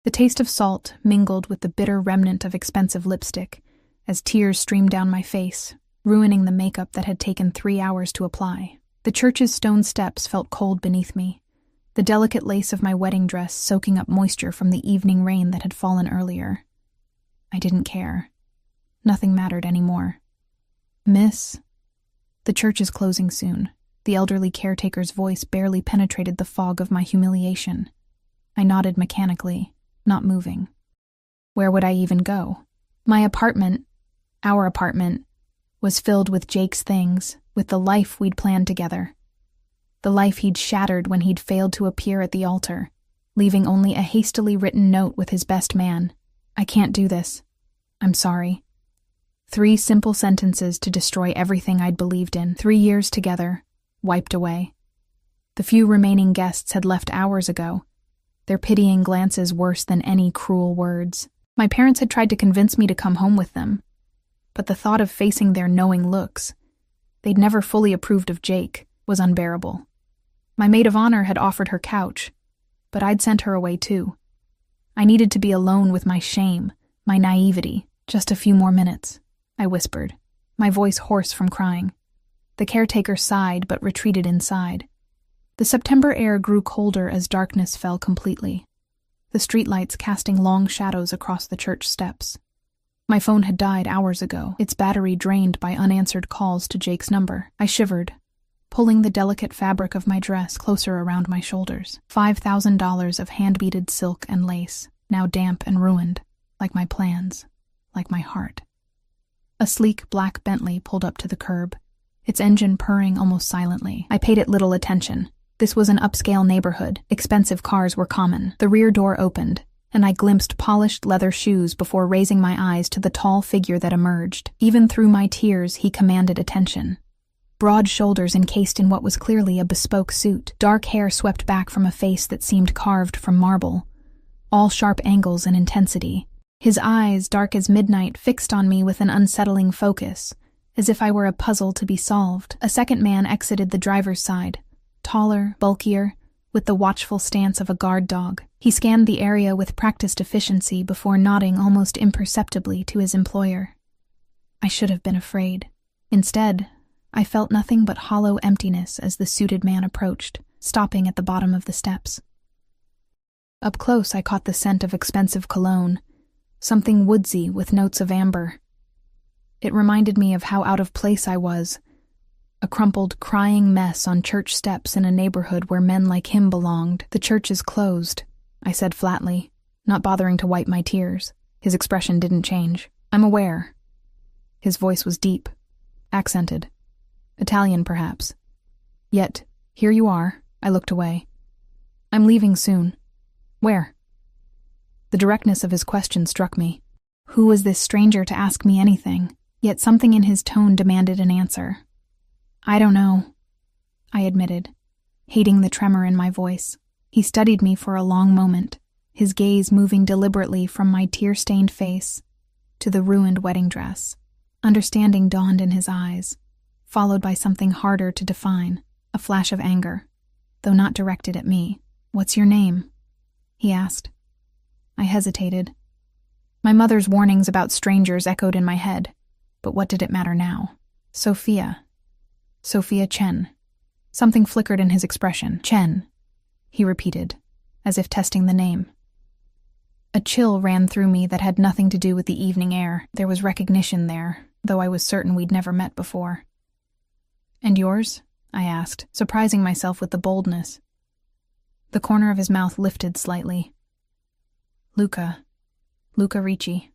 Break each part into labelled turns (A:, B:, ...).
A: The taste of salt mingled with the bitter remnant of expensive lipstick as tears streamed down my face, ruining the makeup that had taken 3 hours to apply. The church's stone steps felt cold beneath me, the delicate lace of my wedding dress soaking up moisture from the evening rain that had fallen earlier. I didn't care. Nothing mattered anymore. "Miss, the church is closing soon." The elderly caretaker's voice barely penetrated the fog of my humiliation. I nodded mechanically, not moving. Where would I even go? My apartment, our apartment, was filled with Jake's things, with the life we'd planned together. The life he'd shattered when he'd failed to appear at the altar, leaving only a hastily written note with his best man. "I can't do this. I'm sorry." 3 simple sentences to destroy everything I'd believed in. 3 years together, wiped away. The few remaining guests had left hours ago, their pitying glances worse than any cruel words. My parents had tried to convince me to come home with them, but the thought of facing their knowing looks, they'd never fully approved of Jake, was unbearable. My maid of honor had offered her couch, but I'd sent her away too. I needed to be alone with my shame, my naivety. "Just a few more minutes," I whispered, my voice hoarse from crying. The caretaker sighed but retreated inside. The September air grew colder as darkness fell completely, the streetlights casting long shadows across the church steps. My phone had died hours ago, its battery drained by unanswered calls to Jake's number. I shivered, pulling the delicate fabric of my dress closer around my shoulders. $5,000 of hand-beaded silk and lace, now damp and ruined, like my plans, like my heart. A sleek black Bentley pulled up to the curb, its engine purring almost silently. I paid it little attention. This was an upscale neighborhood. Expensive cars were common. The rear door opened, and I glimpsed polished leather shoes before raising my eyes to the tall figure that emerged. Even through my tears, he commanded attention. Broad shoulders encased in what was clearly a bespoke suit, dark hair swept back from a face that seemed carved from marble, all sharp angles and intensity. His eyes, dark as midnight, fixed on me with an unsettling focus, as if I were a puzzle to be solved. A second man exited the driver's side, taller, bulkier, with the watchful stance of a guard dog. He scanned the area with practiced efficiency before nodding almost imperceptibly to his employer. I should have been afraid. Instead, I felt nothing but hollow emptiness as the suited man approached, stopping at the bottom of the steps. Up close, I caught the scent of expensive cologne, something woodsy with notes of amber. It reminded me of how out of place I was, a crumpled, crying mess on church steps in a neighborhood where men like him belonged. "The church is closed," I said flatly, not bothering to wipe my tears. His expression didn't change. "I'm aware." His voice was deep, accented. Italian, perhaps. "Yet, here you are." I looked away. "I'm leaving soon." "Where?" The directness of his question struck me. Who was this stranger to ask me anything? Yet something in his tone demanded an answer. "I don't know," I admitted, hating the tremor in my voice. He studied me for a long moment, his gaze moving deliberately from my tear-stained face to the ruined wedding dress. Understanding dawned in his eyes, followed by something harder to define, a flash of anger, though not directed at me. "What's your name?" he asked. I hesitated. My mother's warnings about strangers echoed in my head, but what did it matter now? "Sophia. Sophia Chen." Something flickered in his expression. "Chen," he repeated, as if testing the name. A chill ran through me that had nothing to do with the evening air. There was recognition there, though I was certain we'd never met before. "And yours?" I asked, surprising myself with the boldness. The corner of his mouth lifted slightly. "Luca Ricci."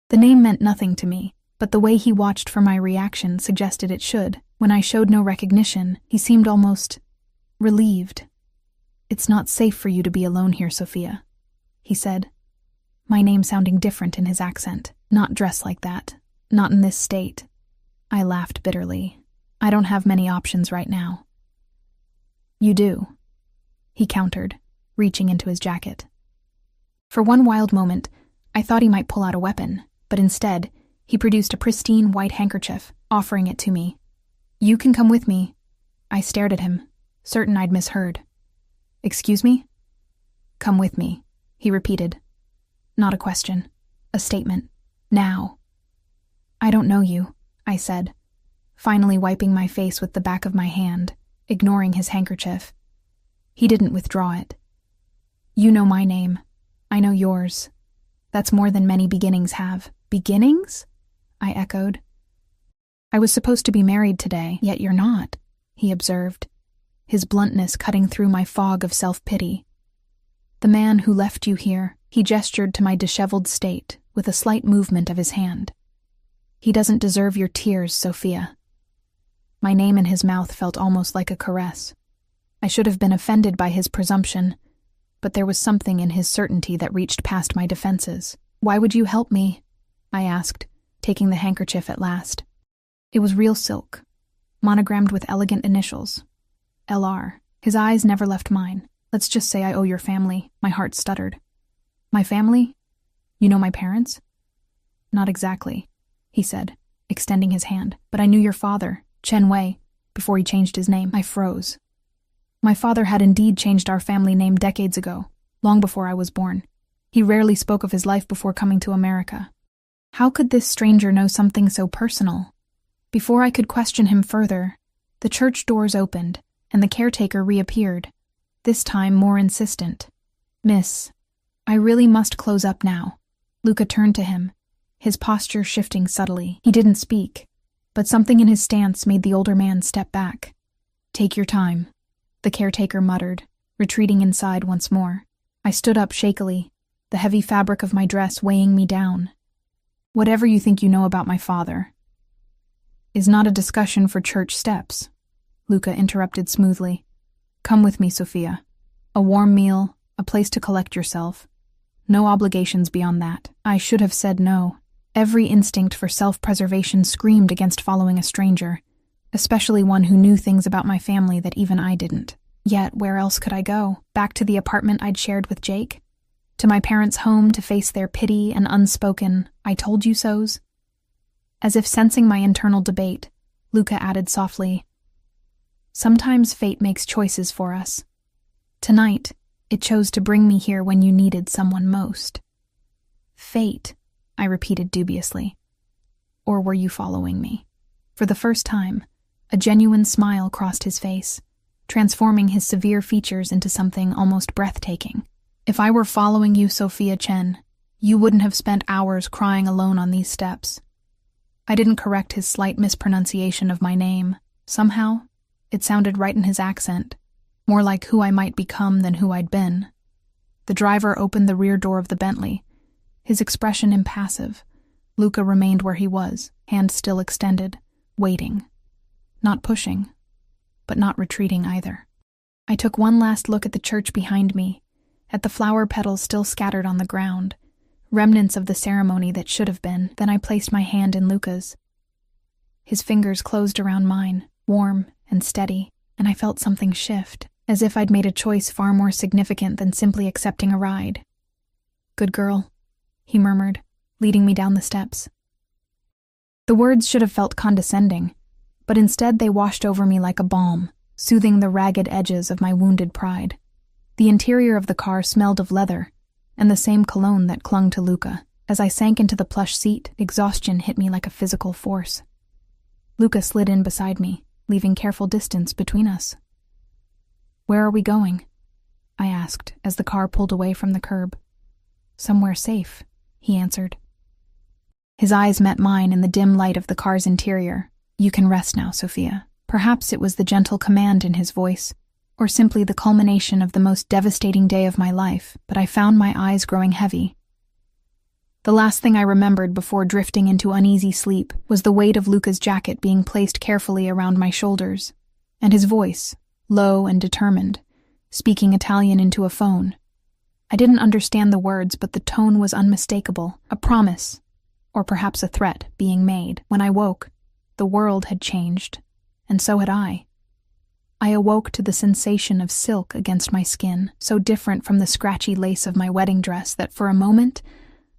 A: The name meant nothing to me, but the way he watched for my reaction suggested it should. When I showed no recognition, he seemed almost relieved. "It's not safe for you to be alone here, Sophia," he said, my name sounding different in his accent. "Not dressed like that, not in this state." I laughed bitterly. "I don't have many options right now." "You do," he countered, reaching into his jacket. For one wild moment, I thought he might pull out a weapon, but instead, he produced a pristine white handkerchief, offering it to me. "You can come with me." I stared at him, certain I'd misheard. "Excuse me?" "Come with me," he repeated. Not a question. A statement. Now. I don't know you, I said, finally wiping my face with the back of my hand, ignoring his handkerchief. He didn't withdraw it. You know my name. I know yours. That's more than many beginnings have. Beginnings? I echoed. I was supposed to be married today, yet you're not, he observed, his bluntness cutting through my fog of self-pity. The man who left you here, he gestured to my disheveled state with a slight movement of his hand. He doesn't deserve your tears, Sophia. My name in his mouth felt almost like a caress. I should have been offended by his presumption, but there was something in his certainty that reached past my defenses. Why would you help me? I asked, taking the handkerchief at last. It was real silk, monogrammed with elegant initials. L.R. His eyes never left mine. Let's just say I owe your family. My heart stuttered. My family? You know my parents? Not exactly, he said, extending his hand. But I knew your father, Chen Wei, before he changed his name. I froze. My father had indeed changed our family name decades ago, long before I was born. He rarely spoke of his life before coming to America. How could this stranger know something so personal? Before I could question him further, the church doors opened, and the caretaker reappeared, this time more insistent. Miss, I really must close up now. Luca turned to him, his posture shifting subtly. He didn't speak, but something in his stance made the older man step back. Take your time, the caretaker muttered, retreating inside once more. I stood up shakily, the heavy fabric of my dress weighing me down. Whatever you think you know about my father is not a discussion for church steps, Luca interrupted smoothly. Come with me, Sophia. A warm meal, a place to collect yourself. No obligations beyond that. I should have said no. Every instinct for self-preservation screamed against following a stranger, especially one who knew things about my family that even I didn't. Yet, where else could I go? Back to the apartment I'd shared with Jake? To my parents' home to face their pity and unspoken, I told you so's? As if sensing my internal debate, Luca added softly, sometimes fate makes choices for us. Tonight, it chose to bring me here when you needed someone most. Fate, I repeated dubiously. Or were you following me? For the first time, a genuine smile crossed his face, transforming his severe features into something almost breathtaking. If I were following you, Sophia Chen, you wouldn't have spent hours crying alone on these steps. I didn't correct his slight mispronunciation of my name. Somehow, it sounded right in his accent, more like who I might become than who I'd been. The driver opened the rear door of the Bentley, his expression impassive. Luca remained where he was, hand still extended, waiting. Not pushing, but not retreating either. I took one last look at the church behind me, at the flower petals still scattered on the ground, remnants of the ceremony that should have been. Then I placed my hand in Luca's. His fingers closed around mine, warm and steady, and I felt something shift, as if I'd made a choice far more significant than simply accepting a ride. Good girl, he murmured, leading me down the steps. The words should have felt condescending, but instead they washed over me like a balm, soothing the ragged edges of my wounded pride. The interior of the car smelled of leather, and the same cologne that clung to Luca. As I sank into the plush seat, exhaustion hit me like a physical force. Luca slid in beside me, leaving careful distance between us. Where are we going? I asked as the car pulled away from the curb. Somewhere safe, he answered. His eyes met mine in the dim light of the car's interior. You can rest now, Sophia. Perhaps it was the gentle command in his voice, or simply the culmination of the most devastating day of my life, but I found my eyes growing heavy. The last thing I remembered before drifting into uneasy sleep was the weight of Luca's jacket being placed carefully around my shoulders, and his voice, low and determined, speaking Italian into a phone. I didn't understand the words, but the tone was unmistakable, a promise, or perhaps a threat, being made. When I woke, the world had changed, and so had I. I awoke to the sensation of silk against my skin, so different from the scratchy lace of my wedding dress that for a moment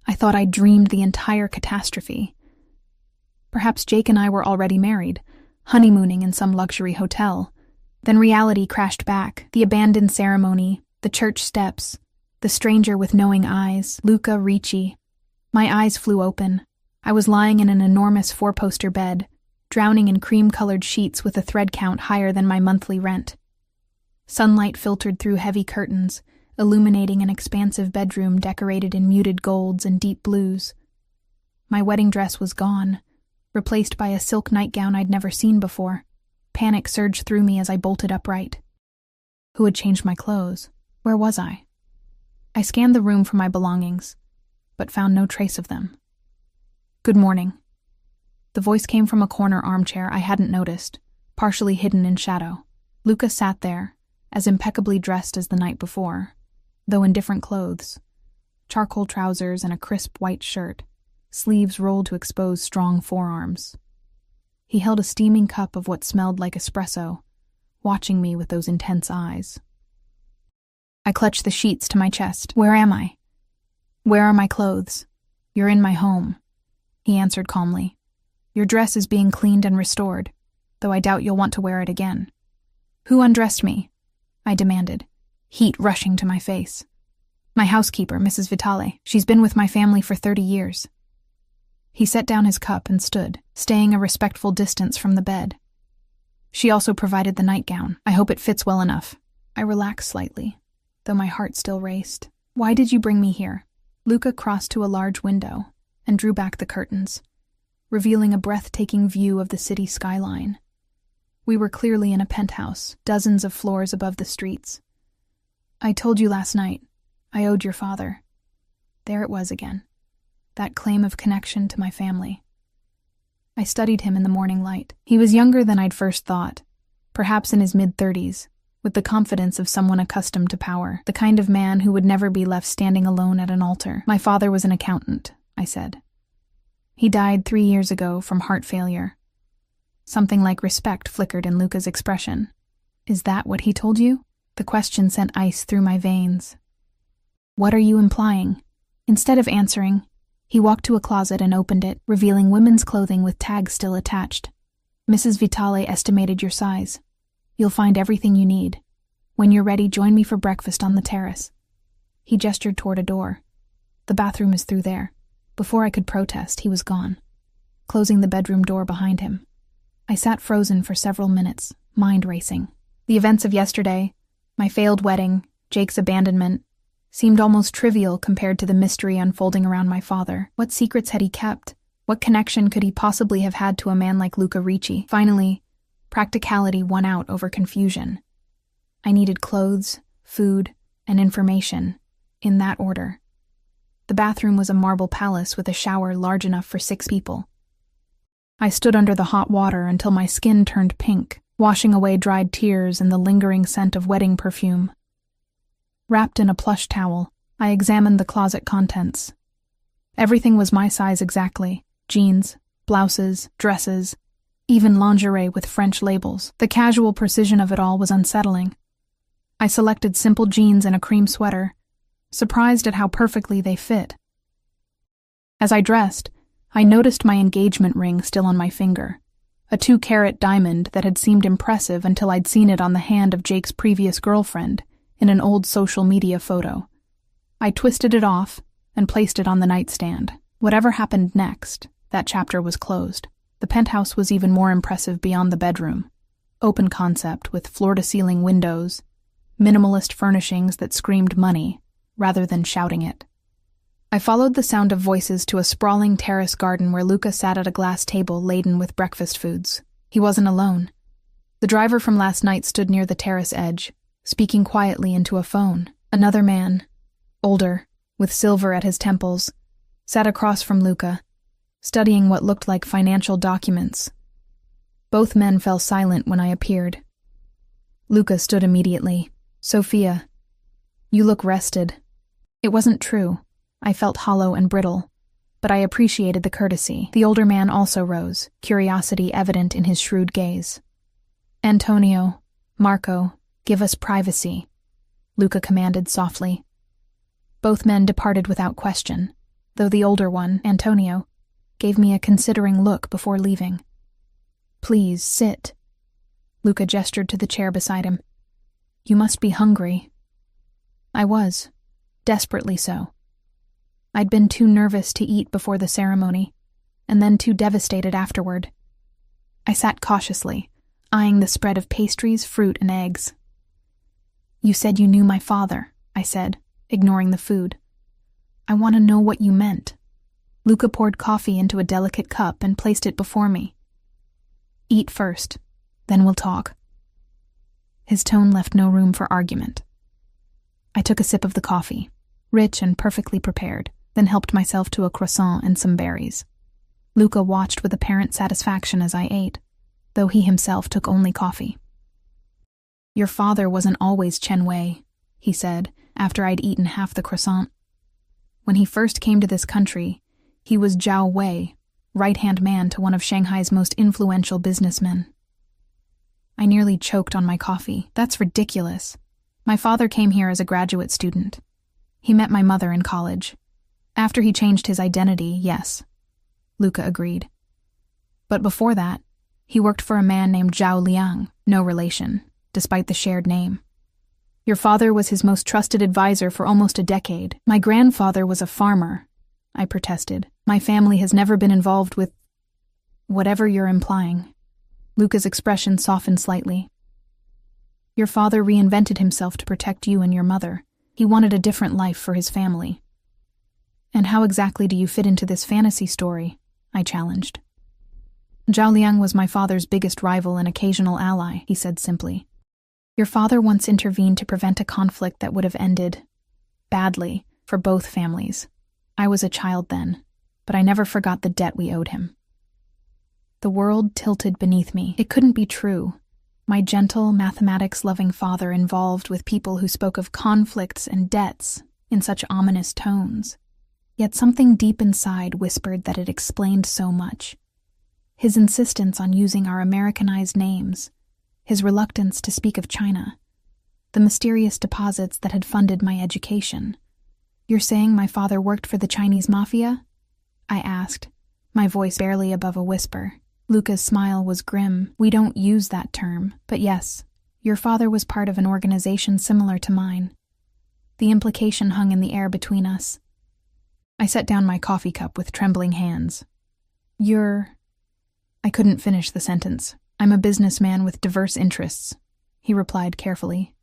A: I thought I'd dreamed the entire catastrophe. Perhaps Jake and I were already married, honeymooning in some luxury hotel. Then reality crashed back, the abandoned ceremony, the church steps, The stranger with knowing eyes, Luca Ricci. My eyes flew open. I was lying in an enormous four-poster bed, drowning in cream-colored sheets with a thread count higher than my monthly rent. Sunlight filtered through heavy curtains, illuminating an expansive bedroom decorated in muted golds and deep blues. My wedding dress was gone, replaced by a silk nightgown I'd never seen before. Panic surged through me as I bolted upright. Who had changed my clothes? Where was I? I scanned the room for my belongings, but found no trace of them. Good morning. The voice came from a corner armchair I hadn't noticed, partially hidden in shadow. Luca sat there, as impeccably dressed as the night before, though in different clothes. Charcoal trousers and a crisp white shirt, sleeves rolled to expose strong forearms. He held a steaming cup of what smelled like espresso, watching me with those intense eyes. I clutched the sheets to my chest. Where am I? Where are my clothes? You're in my home, he answered calmly. Your dress is being cleaned and restored, though I doubt you'll want to wear it again. Who undressed me? I demanded, heat rushing to my face. My housekeeper, Mrs. Vitale. She's been with my family for 30 years. He set down his cup and stood, staying a respectful distance from the bed. She also provided the nightgown. I hope it fits well enough. I relaxed slightly, though my heart still raced. Why did you bring me here? Luca crossed to a large window and drew back the curtains, revealing a breathtaking view of the city skyline. We were clearly in a penthouse, dozens of floors above the streets. I told you last night, I owed your father. There it was again, that claim of connection to my family. I studied him in the morning light. He was younger than I'd first thought, perhaps in his mid-30s, with the confidence of someone accustomed to power, the kind of man who would never be left standing alone at an altar. My father was an accountant, I said. He died 3 years ago from heart failure. Something like respect flickered in Luca's expression. Is that what he told you? The question sent ice through my veins. What are you implying? Instead of answering, he walked to a closet and opened it, revealing women's clothing with tags still attached. Mrs. Vitale estimated your size. You'll find everything you need. When you're ready, join me for breakfast on the terrace. He gestured toward a door. The bathroom is through there. Before I could protest, he was gone, closing the bedroom door behind him. I sat frozen for several minutes, mind racing. The events of yesterday, my failed wedding, Jake's abandonment, seemed almost trivial compared to the mystery unfolding around my father. What secrets had he kept? What connection could he possibly have had to a man like Luca Ricci? Finally, practicality won out over confusion. I needed clothes, food, and information, in that order. The bathroom was a marble palace with a shower large enough for 6 people. I stood under the hot water until my skin turned pink, washing away dried tears and the lingering scent of wedding perfume. Wrapped in a plush towel, I examined the closet contents. Everything was my size exactly: jeans, blouses, dresses, even lingerie with French labels. The casual precision of it all was unsettling. I selected simple jeans and a cream sweater, surprised at how perfectly they fit. As I dressed, I noticed my engagement ring still on my finger, a 2-carat diamond that had seemed impressive until I'd seen it on the hand of Jake's previous girlfriend in an old social media photo. I twisted it off and placed it on the nightstand. Whatever happened next, that chapter was closed. The penthouse was even more impressive beyond the bedroom. Open concept with floor-to-ceiling windows, minimalist furnishings that screamed money rather than shouting it. I followed the sound of voices to a sprawling terrace garden where Luca sat at a glass table laden with breakfast foods. He wasn't alone. The driver from last night stood near the terrace edge, speaking quietly into a phone. Another man, older, with silver at his temples, sat across from Luca, studying what looked like financial documents. Both men fell silent when I appeared. Luca stood immediately. Sophia, you look rested. It wasn't true. I felt hollow and brittle, but I appreciated the courtesy. The older man also rose, curiosity evident in his shrewd gaze. Antonio, Marco, give us privacy, Luca commanded softly. Both men departed without question, though the older one, Antonio, gave me a considering look before leaving. Please, sit. Luca gestured to the chair beside him. You must be hungry. I was. desperately so. I'd been too nervous to eat before the ceremony, and then too devastated afterward. I sat cautiously, eyeing the spread of pastries, fruit, and eggs. "You said you knew my father," I said, ignoring the food. "I want to know what you meant." Luca poured coffee into a delicate cup and placed it before me. "Eat first, then we'll talk." His tone left no room for argument. I took a sip of the coffee, rich and perfectly prepared, then helped myself to a croissant and some berries. Luca watched with apparent satisfaction as I ate, though he himself took only coffee. "Your father wasn't always Chen Wei," he said, after I'd eaten half the croissant. "When he first came to this country, he was Zhao Wei, right-hand man to one of Shanghai's most influential businessmen." I nearly choked on my coffee. "That's ridiculous. My father came here as a graduate student. He met my mother in college. After he changed his identity, yes," Luca agreed. "But before that, he worked for a man named Zhao Liang, no relation, despite the shared name. Your father was his most trusted advisor for almost a decade. My grandfather was a farmer," I protested. "My family has never been involved with whatever you're implying." Luca's expression softened slightly. "Your father reinvented himself to protect you and your mother. He wanted a different life for his family." "And how exactly do you fit into this fantasy story?" I challenged. "Zhao Liang was my father's biggest rival and occasional ally," he said simply. "Your father once intervened to prevent a conflict that would have ended badly for both families. I was a child then, but I never forgot the debt we owed him." The world tilted beneath me. It couldn't be true. My gentle, mathematics-loving father involved with people who spoke of conflicts and debts in such ominous tones. Yet something deep inside whispered that it explained so much. His insistence on using our Americanized names, his reluctance to speak of China, the mysterious deposits that had funded my education. "You're saying my father worked for the Chinese Mafia?" I asked, my voice barely above a whisper. Luca's smile was grim. "We don't use that term, but yes, your father was part of an organization similar to mine." The implication hung in the air between us. I set down my coffee cup with trembling hands. I couldn't finish the sentence. "I'm a businessman with diverse interests," he replied carefully.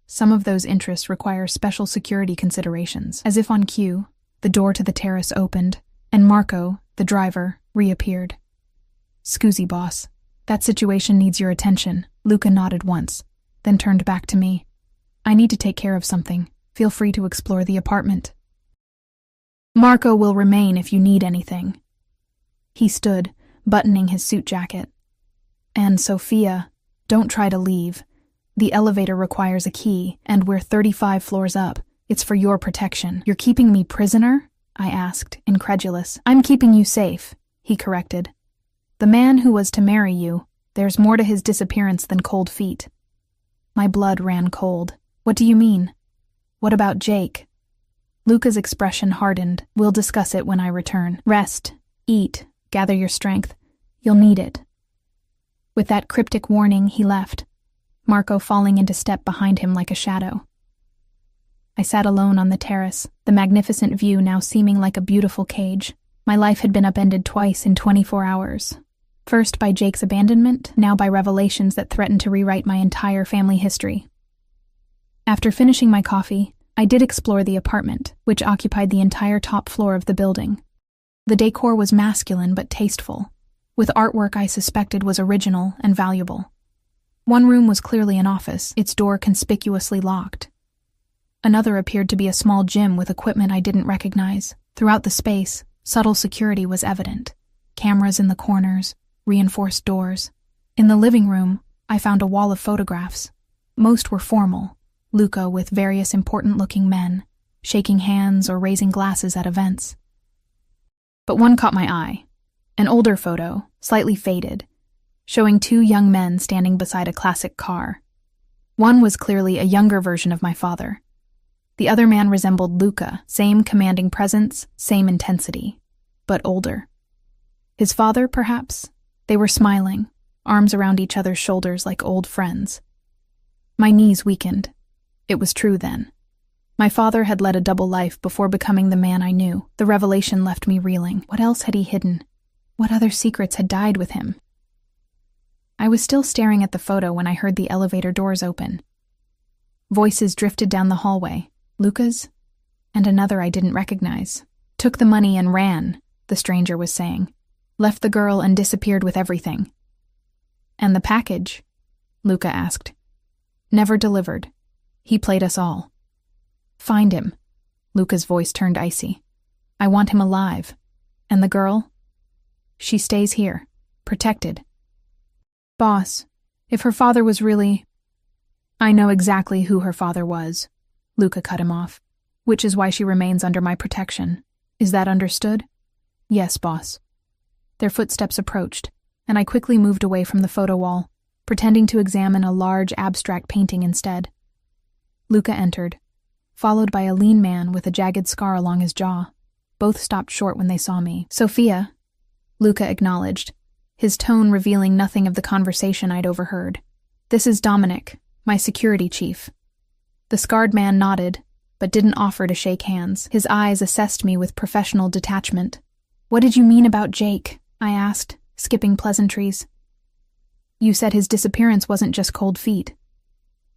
A: "Some of those interests require special security considerations." As if on cue, the door to the terrace opened, and Marco, the driver, reappeared. "Scusi, boss. That situation needs your attention." Luca nodded once, then turned back to me. "I need to take care of something. Feel free to explore the apartment. Marco will remain if you need anything." He stood, buttoning his suit jacket. "And Sophia, don't try to leave. The elevator requires a key, and we're 35 floors up. It's for your protection." "You're keeping me prisoner?" I asked, incredulous. "I'm keeping you safe," he corrected. "The man who was to marry you, there's more to his disappearance than cold feet." My blood ran cold. "What do you mean? What about Jake?" Luca's expression hardened. "We'll discuss it when I return. Rest, eat, gather your strength. You'll need it." With that cryptic warning, he left, Marco falling into step behind him like a shadow. I sat alone on the terrace, the magnificent view now seeming like a beautiful cage. My life had been upended twice in 24 hours. First by Jake's abandonment, now by revelations that threatened to rewrite my entire family history. After finishing my coffee, I did explore the apartment, which occupied the entire top floor of the building. The decor was masculine but tasteful, with artwork I suspected was original and valuable. One room was clearly an office, its door conspicuously locked. Another appeared to be a small gym with equipment I didn't recognize. Throughout the space, subtle security was evident. Cameras in the corners, reinforced doors. In the living room, I found a wall of photographs. Most were formal, Luca with various important-looking men, shaking hands or raising glasses at events. But one caught my eye, an older photo, slightly faded, showing two young men standing beside a classic car. One was clearly a younger version of my father. The other man resembled Luca, same commanding presence, same intensity, but older. His father, perhaps? They were smiling, arms around each other's shoulders like old friends. My knees weakened. It was true then. My father had led a double life before becoming the man I knew. The revelation left me reeling. What else had he hidden? What other secrets had died with him? I was still staring at the photo when I heard the elevator doors open. Voices drifted down the hallway. Luca's? And another I didn't recognize. Took the money and ran, the stranger was saying. Left the girl and disappeared with everything. And the package? Luca asked. Never delivered. He played us all. Find him. Luca's voice turned icy. I want him alive. And the girl? She stays here, protected. Boss, if her father was really... I know exactly who her father was. Luca cut him off. Which is why she remains under my protection. Is that understood? Yes, boss. Their footsteps approached, and I quickly moved away from the photo wall, pretending to examine a large abstract painting instead. Luca entered, followed by a lean man with a jagged scar along his jaw. Both stopped short when they saw me. Sophia, Luca acknowledged, his tone revealing nothing of the conversation I'd overheard. This is Dominic, my security chief. The scarred man nodded, but didn't offer to shake hands. His eyes assessed me with professional detachment. What did you mean about Jake? I asked, skipping pleasantries. You said his disappearance wasn't just cold feet.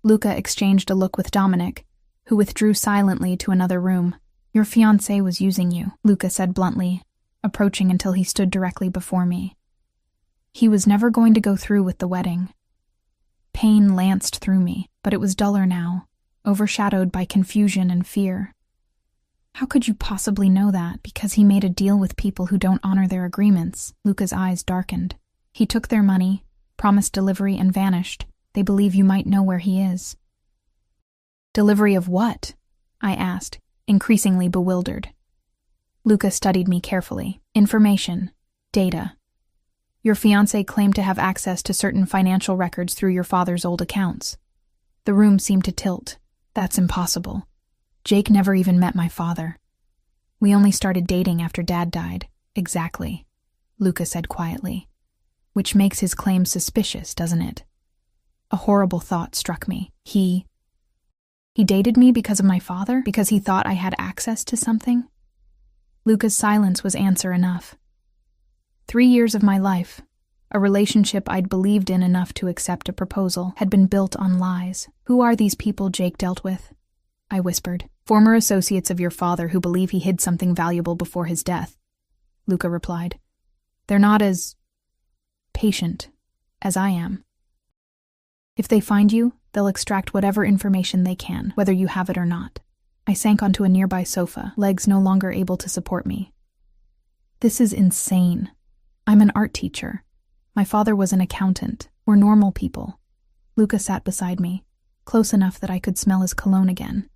A: Luca exchanged a look with Dominic, who withdrew silently to another room. Your fiancé was using you, Luca said bluntly, approaching until he stood directly before me. He was never going to go through with the wedding. Pain lanced through me, but it was duller now, overshadowed by confusion and fear. How could you possibly know that? Because he made a deal with people who don't honor their agreements. Luca's eyes darkened. He took their money, promised delivery, and vanished. They believe you might know where he is. Delivery of what? I asked, increasingly bewildered. Luca studied me carefully. Information. Data. Your fiancé claimed to have access to certain financial records through your father's old accounts. The room seemed to tilt. That's impossible. Jake never even met my father. We only started dating after Dad died. Exactly, Luca said quietly. Which makes his claim suspicious, doesn't it? A horrible thought struck me. He dated me because of my father? Because he thought I had access to something? Luca's silence was answer enough. 3 years of my life, a relationship I'd believed in enough to accept a proposal, had been built on lies. Who are these people Jake dealt with? I whispered. Former associates of your father who believe he hid something valuable before his death, Luca replied. They're not as patient as I am. If they find you, they'll extract whatever information they can, whether you have it or not. I sank onto a nearby sofa, legs no longer able to support me. This is insane. I'm an art teacher. My father was an accountant. We're normal people. Luca sat beside me, close enough that I could smell his cologne again.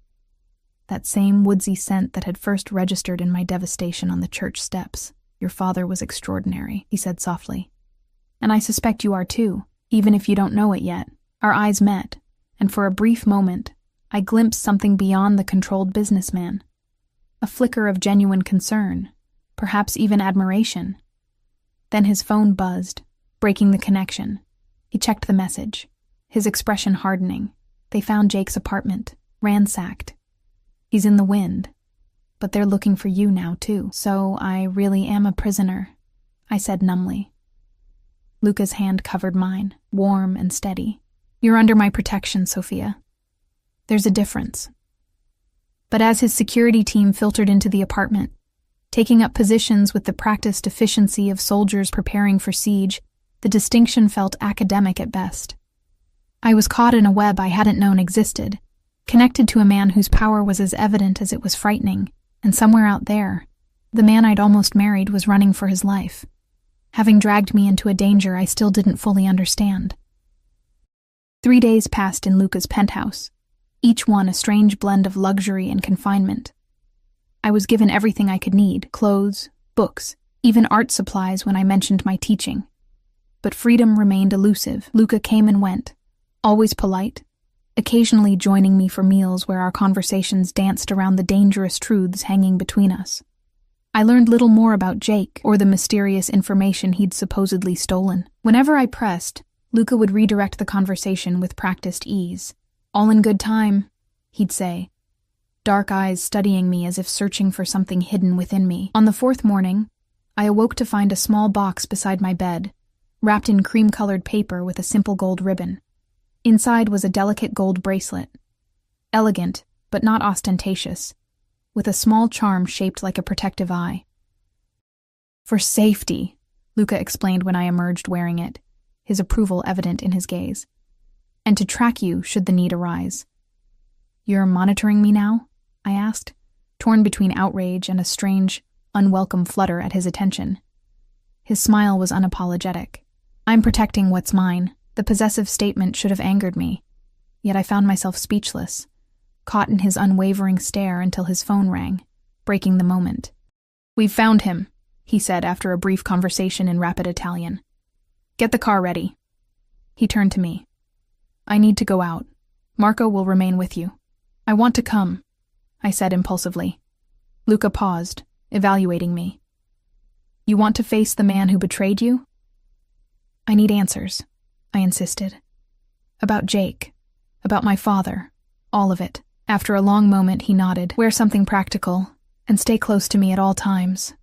A: That same woodsy scent that had first registered in my devastation on the church steps. Your father was extraordinary, he said softly. And I suspect you are too, even if you don't know it yet. Our eyes met, and for a brief moment, I glimpsed something beyond the controlled businessman. A flicker of genuine concern, perhaps even admiration. Then his phone buzzed, breaking the connection. He checked the message, his expression hardening. They found Jake's apartment, ransacked. He's in the wind, but they're looking for you now too. So I really am a prisoner, I said numbly. Luca's hand covered mine, warm and steady. You're under my protection, Sophia. There's a difference. But as his security team filtered into the apartment, taking up positions with the practiced efficiency of soldiers preparing for siege, the distinction felt academic at best. I was caught in a web I hadn't known existed, connected to a man whose power was as evident as it was frightening, and somewhere out there, the man I'd almost married was running for his life, having dragged me into a danger I still didn't fully understand. 3 days passed in Luca's penthouse, each one a strange blend of luxury and confinement. I was given everything I could need, clothes, books, even art supplies when I mentioned my teaching. But freedom remained elusive. Luca came and went, always polite, occasionally joining me for meals where our conversations danced around the dangerous truths hanging between us. I learned little more about Jake or the mysterious information he'd supposedly stolen. Whenever I pressed, Luca would redirect the conversation with practiced ease. All in good time, he'd say. dark eyes studying me as if searching for something hidden within me. On the fourth morning, I awoke to find a small box beside my bed, wrapped in cream-colored paper with a simple gold ribbon. Inside was a delicate gold bracelet, elegant but not ostentatious, with a small charm shaped like a protective eye. "For safety," Luca explained when I emerged wearing it, his approval evident in his gaze. "And to track you should the need arise." "You're monitoring me now?" I asked, torn between outrage and a strange, unwelcome flutter at his attention. His smile was unapologetic. "I'm protecting what's mine." The possessive statement should have angered me, yet I found myself speechless, caught in his unwavering stare until his phone rang, breaking the moment. "We've found him," he said after a brief conversation in rapid Italian. "Get the car ready." He turned to me. "I need to go out. Marco will remain with you." "I want to come," I said impulsively. Luca paused, evaluating me. "You want to face the man who betrayed you?" "I need answers," I insisted. "About Jake, about my father, all of it." After a long moment, he nodded. "Wear something practical, and stay close to me at all times."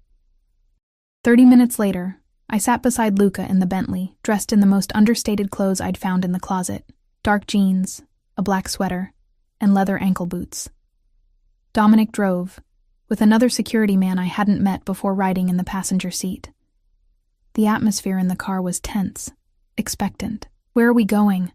A: 30 minutes later, I sat beside Luca in the Bentley, dressed in the most understated clothes I'd found in the closet: dark jeans, a black sweater, and leather ankle boots. Dominic drove, with another security man I hadn't met before riding in the passenger seat. The atmosphere in the car was tense, expectant. "Where are we going?"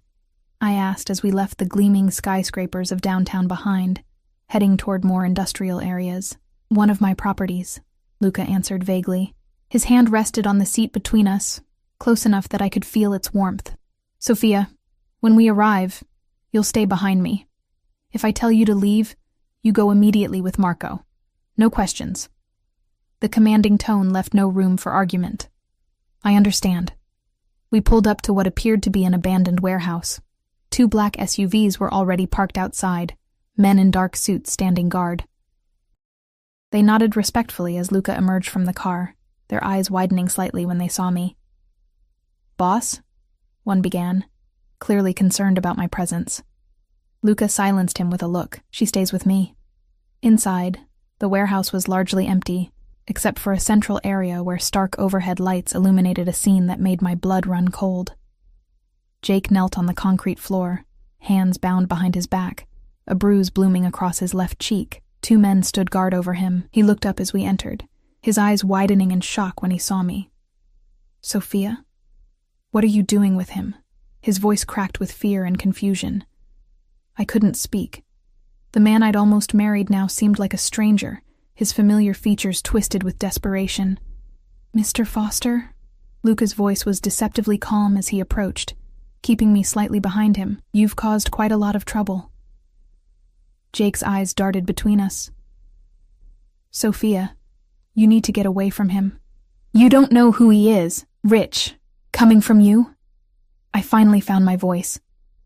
A: I asked as we left the gleaming skyscrapers of downtown behind, heading toward more industrial areas. "One of my properties," Luca answered vaguely. His hand rested on the seat between us, close enough that I could feel its warmth. "Sophia, when we arrive, you'll stay behind me. If I tell you to leave, you go immediately with Marco. No questions." The commanding tone left no room for argument. "I understand." We pulled up to what appeared to be an abandoned warehouse. 2 black SUVs were already parked outside, men in dark suits standing guard. They nodded respectfully as Luca emerged from the car, their eyes widening slightly when they saw me. "Boss?" one began, clearly concerned about my presence. Luca silenced him with a look. "She stays with me." Inside, the warehouse was largely empty, except for a central area where stark overhead lights illuminated a scene that made my blood run cold. Jake knelt on the concrete floor, hands bound behind his back, a bruise blooming across his left cheek. 2 men stood guard over him. He looked up as we entered, his eyes widening in shock when he saw me. "Sophia? What are you doing with him?" His voice cracked with fear and confusion. I couldn't speak. The man I'd almost married now seemed like a stranger, his familiar features twisted with desperation. "Mr. Foster?" Luca's voice was deceptively calm as he approached, keeping me slightly behind him. "You've caused quite a lot of trouble." Jake's eyes darted between us. "Sophia, you need to get away from him." "You don't know who he is, Rich. Coming from you?" I finally found my voice,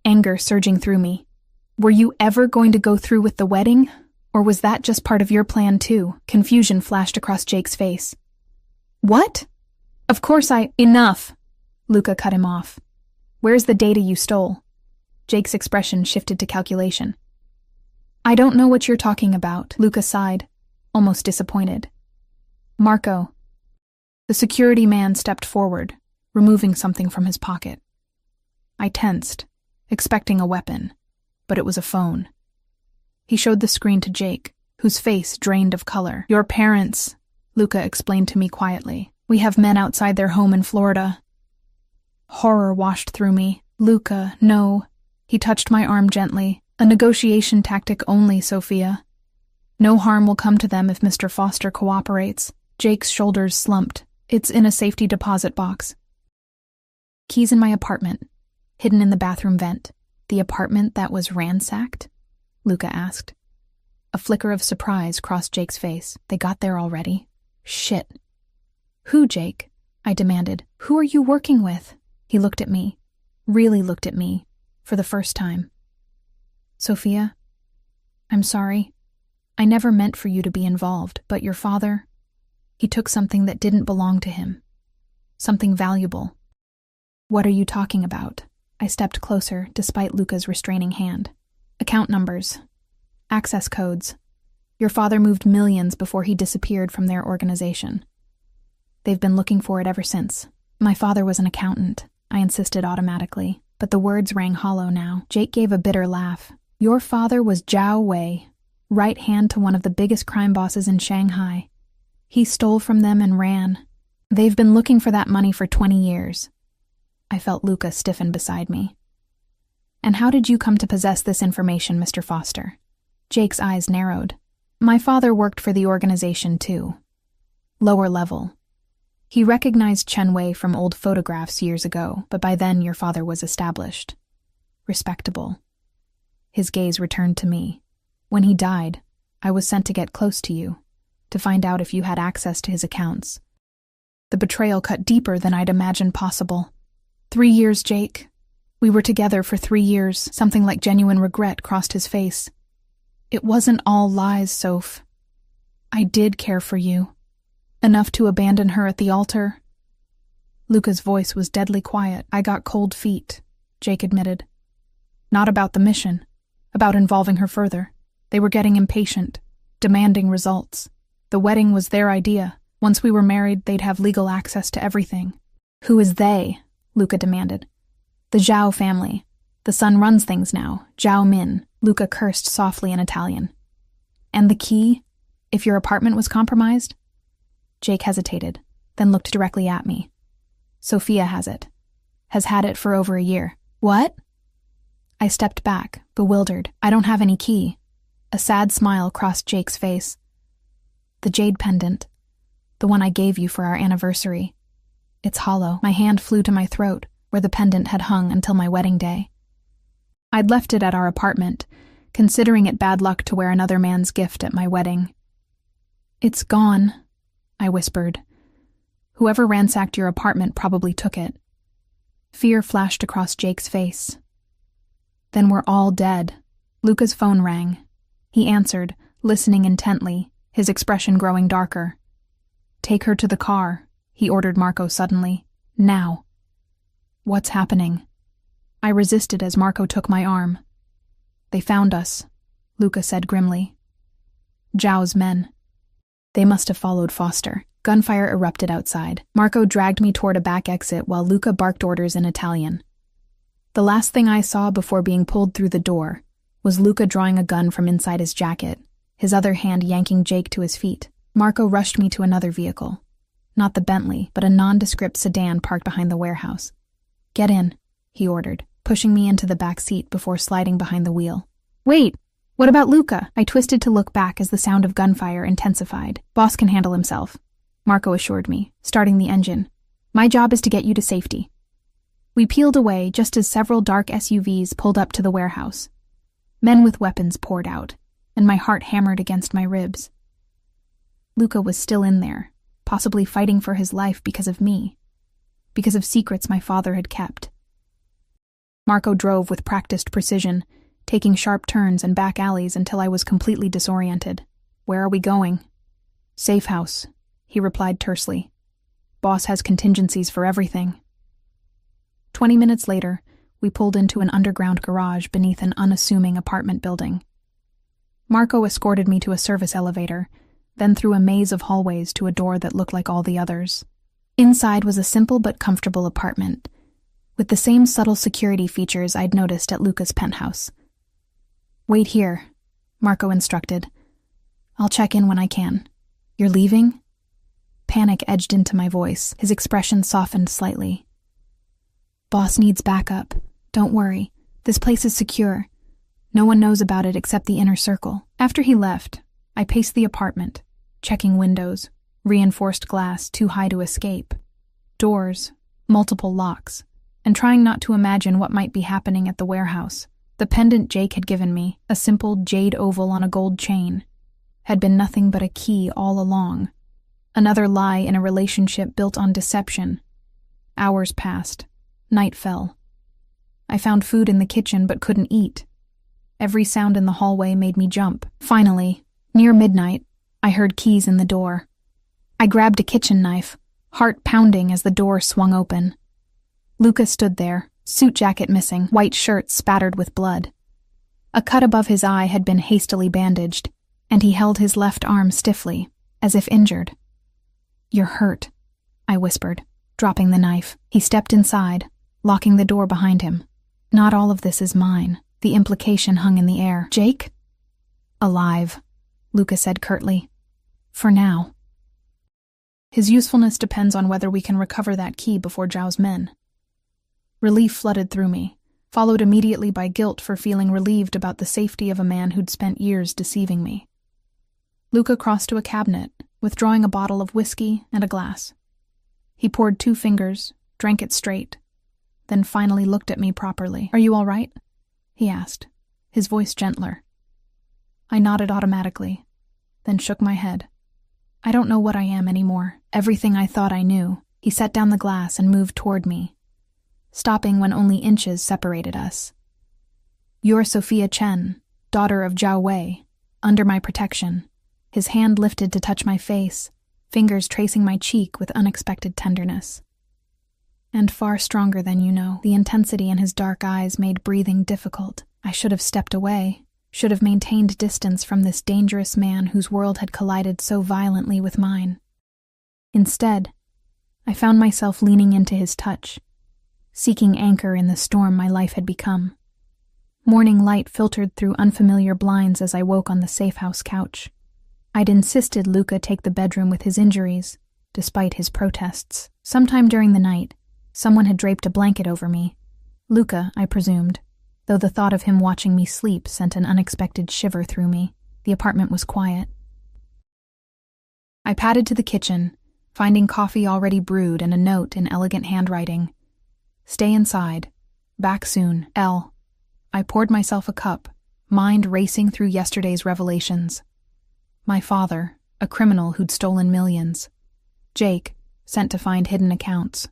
A: anger surging through me. "Were you ever going to go through with the wedding? Or was that just part of your plan too?" Confusion flashed across Jake's face. "What? Of course Enough!" Luca cut him off. "Where's the data you stole?" Jake's expression shifted to calculation. "I don't know what you're talking about," Luca sighed, almost disappointed. "Marco." The security man stepped forward, removing something from his pocket. I tensed, expecting a weapon, but it was a phone. He showed the screen to Jake, whose face drained of color. "Your parents," Luca explained to me quietly. "We have men outside their home in Florida." Horror washed through me. "Luca, no." He touched my arm gently. "A negotiation tactic only, Sophia. No harm will come to them if Mr. Foster cooperates." Jake's shoulders slumped. "It's in a safety deposit box." "Keys in my apartment, hidden in the bathroom vent." "The apartment that was ransacked?" Luca asked. A flicker of surprise crossed Jake's face. "They got there already? Shit." "Who, Jake?" I demanded. "Who are you working with?" He looked at me, really looked at me, for the first time. "Sophia, I'm sorry. I never meant for you to be involved, but your father, he took something that didn't belong to him. Something valuable." "What are you talking about?" I stepped closer, despite Luca's restraining hand. "Account numbers, access codes, Your father moved millions before he disappeared from their organization. They've been looking for it ever since. My father was an accountant, I insisted automatically, but the words rang hollow now. Jake gave a bitter laugh. Your father was Zhao Wei, right hand to one of the biggest crime bosses in Shanghai. He stole from them and ran. They've been looking for that money for 20 years. I felt Luca stiffen beside me. And how did you come to possess this information, Mr. Foster? Jake's eyes narrowed. My father worked for the organization too. Lower level. He recognized Chen Wei from old photographs years ago, but by then your father was established. Respectable. His gaze returned to me. When he died, I was sent to get close to you, to find out if you had access to his accounts. The betrayal cut deeper than I'd imagined possible. 3 years, Jake. We were together for 3 years. Something like genuine regret crossed his face. It wasn't all lies, Soph. I did care for you. Enough to abandon her at the altar. Luca's voice was deadly quiet. I got cold feet, Jake admitted. Not about the mission, about involving her further. They were getting impatient, demanding results. The wedding was their idea. Once we were married, they'd have legal access to everything. Who is they? Luca demanded. The Zhao family. The son runs things now, Zhao Min. Luca cursed softly in Italian. And the key? If your apartment was compromised? Jake hesitated, then looked directly at me. Sophia has it. Has had it for over a year. What? I stepped back, bewildered. I don't have any key. A sad smile crossed Jake's face. The jade pendant. The one I gave you for our anniversary. It's hollow. My hand flew to my throat, where the pendant had hung until my wedding day. I'd left it at our apartment, considering it bad luck to wear another man's gift at my wedding. It's gone, I whispered. Whoever ransacked your apartment probably took it. Fear flashed across Jake's face. Then we're all dead. Luca's phone rang. He answered, listening intently, his expression growing darker. Take her to the car, he ordered Marco suddenly. Now. What's happening? I resisted as Marco took my arm. They found us, Luca said grimly. Zhao's men. They must have followed Foster. Gunfire erupted outside. Marco dragged me toward a back exit while Luca barked orders in Italian. The last thing I saw before being pulled through the door was Luca drawing a gun from inside his jacket, his other hand yanking Jake to his feet. Marco rushed me to another vehicle. Not the Bentley, but a nondescript sedan parked behind the warehouse. Get in, he ordered, pushing me into the back seat before sliding behind the wheel. Wait! What about Luca? I twisted to look back as the sound of gunfire intensified. Boss can handle himself, Marco assured me, starting the engine. My job is to get you to safety. We peeled away just as several dark SUVs pulled up to the warehouse. Men with weapons poured out, and my heart hammered against my ribs. Luca was still in there, possibly fighting for his life because of me, because of secrets my father had kept. Marco drove with practiced precision, taking sharp turns and back alleys until I was completely disoriented. Where are we going? Safe house, he replied tersely. Boss has contingencies for everything. 20 minutes later, we pulled into an underground garage beneath an unassuming apartment building. Marco escorted me to a service elevator, then through a maze of hallways to a door that looked like all the others. Inside was a simple but comfortable apartment, with the same subtle security features I'd noticed at Luca's penthouse. Wait here, Marco instructed. I'll check in when I can. You're leaving? Panic edged into my voice, his expression softened slightly. Boss needs backup. Don't worry. This place is secure. No one knows about it except the inner circle. After he left, I paced the apartment, checking windows, reinforced glass too high to escape, doors, multiple locks, and trying not to imagine what might be happening at the warehouse. The pendant Jake had given me, a simple jade oval on a gold chain, had been nothing but a key all along. Another lie in a relationship built on deception. Hours passed. Night fell. I found food in the kitchen but couldn't eat. Every sound in the hallway made me jump. Finally, near midnight, I heard keys in the door. I grabbed a kitchen knife, heart pounding as the door swung open. Luca stood there, suit jacket missing, white shirt spattered with blood. A cut above his eye had been hastily bandaged, and he held his left arm stiffly, as if injured. "You're hurt," I whispered, dropping the knife. He stepped inside, locking the door behind him. "Not all of this is mine," the implication hung in the air. "Jake?" "Alive," Luca said curtly. "For now. His usefulness depends on whether we can recover that key before Zhao's men." Relief flooded through me, followed immediately by guilt for feeling relieved about the safety of a man who'd spent years deceiving me. Luca crossed to a cabinet, withdrawing a bottle of whiskey and a glass. He poured 2 fingers, drank it straight, then finally looked at me properly. "Are you all right?" he asked, his voice gentler. I nodded automatically, then shook my head. "I don't know what I am anymore. Everything I thought I knew." He set down the glass and moved toward me, stopping when only inches separated us. "You're Sophia Chen, daughter of Zhao Wei, under my protection." His hand lifted to touch my face, fingers tracing my cheek with unexpected tenderness. "And far stronger than you know." The intensity in his dark eyes made breathing difficult. I should have stepped away, should have maintained distance from this dangerous man whose world had collided so violently with mine. Instead, I found myself leaning into his touch, seeking anchor in the storm my life had become. Morning light filtered through unfamiliar blinds as I woke on the safe house couch. I'd insisted Luca take the bedroom with his injuries, despite his protests. Sometime during the night, someone had draped a blanket over me. Luca, I presumed, though the thought of him watching me sleep sent an unexpected shiver through me. The apartment was quiet. I padded to the kitchen, finding coffee already brewed and a note in elegant handwriting. "Stay inside. Back soon, L." I poured myself a cup, mind racing through yesterday's revelations. My father, a criminal who'd stolen millions. Jake, sent to find hidden accounts.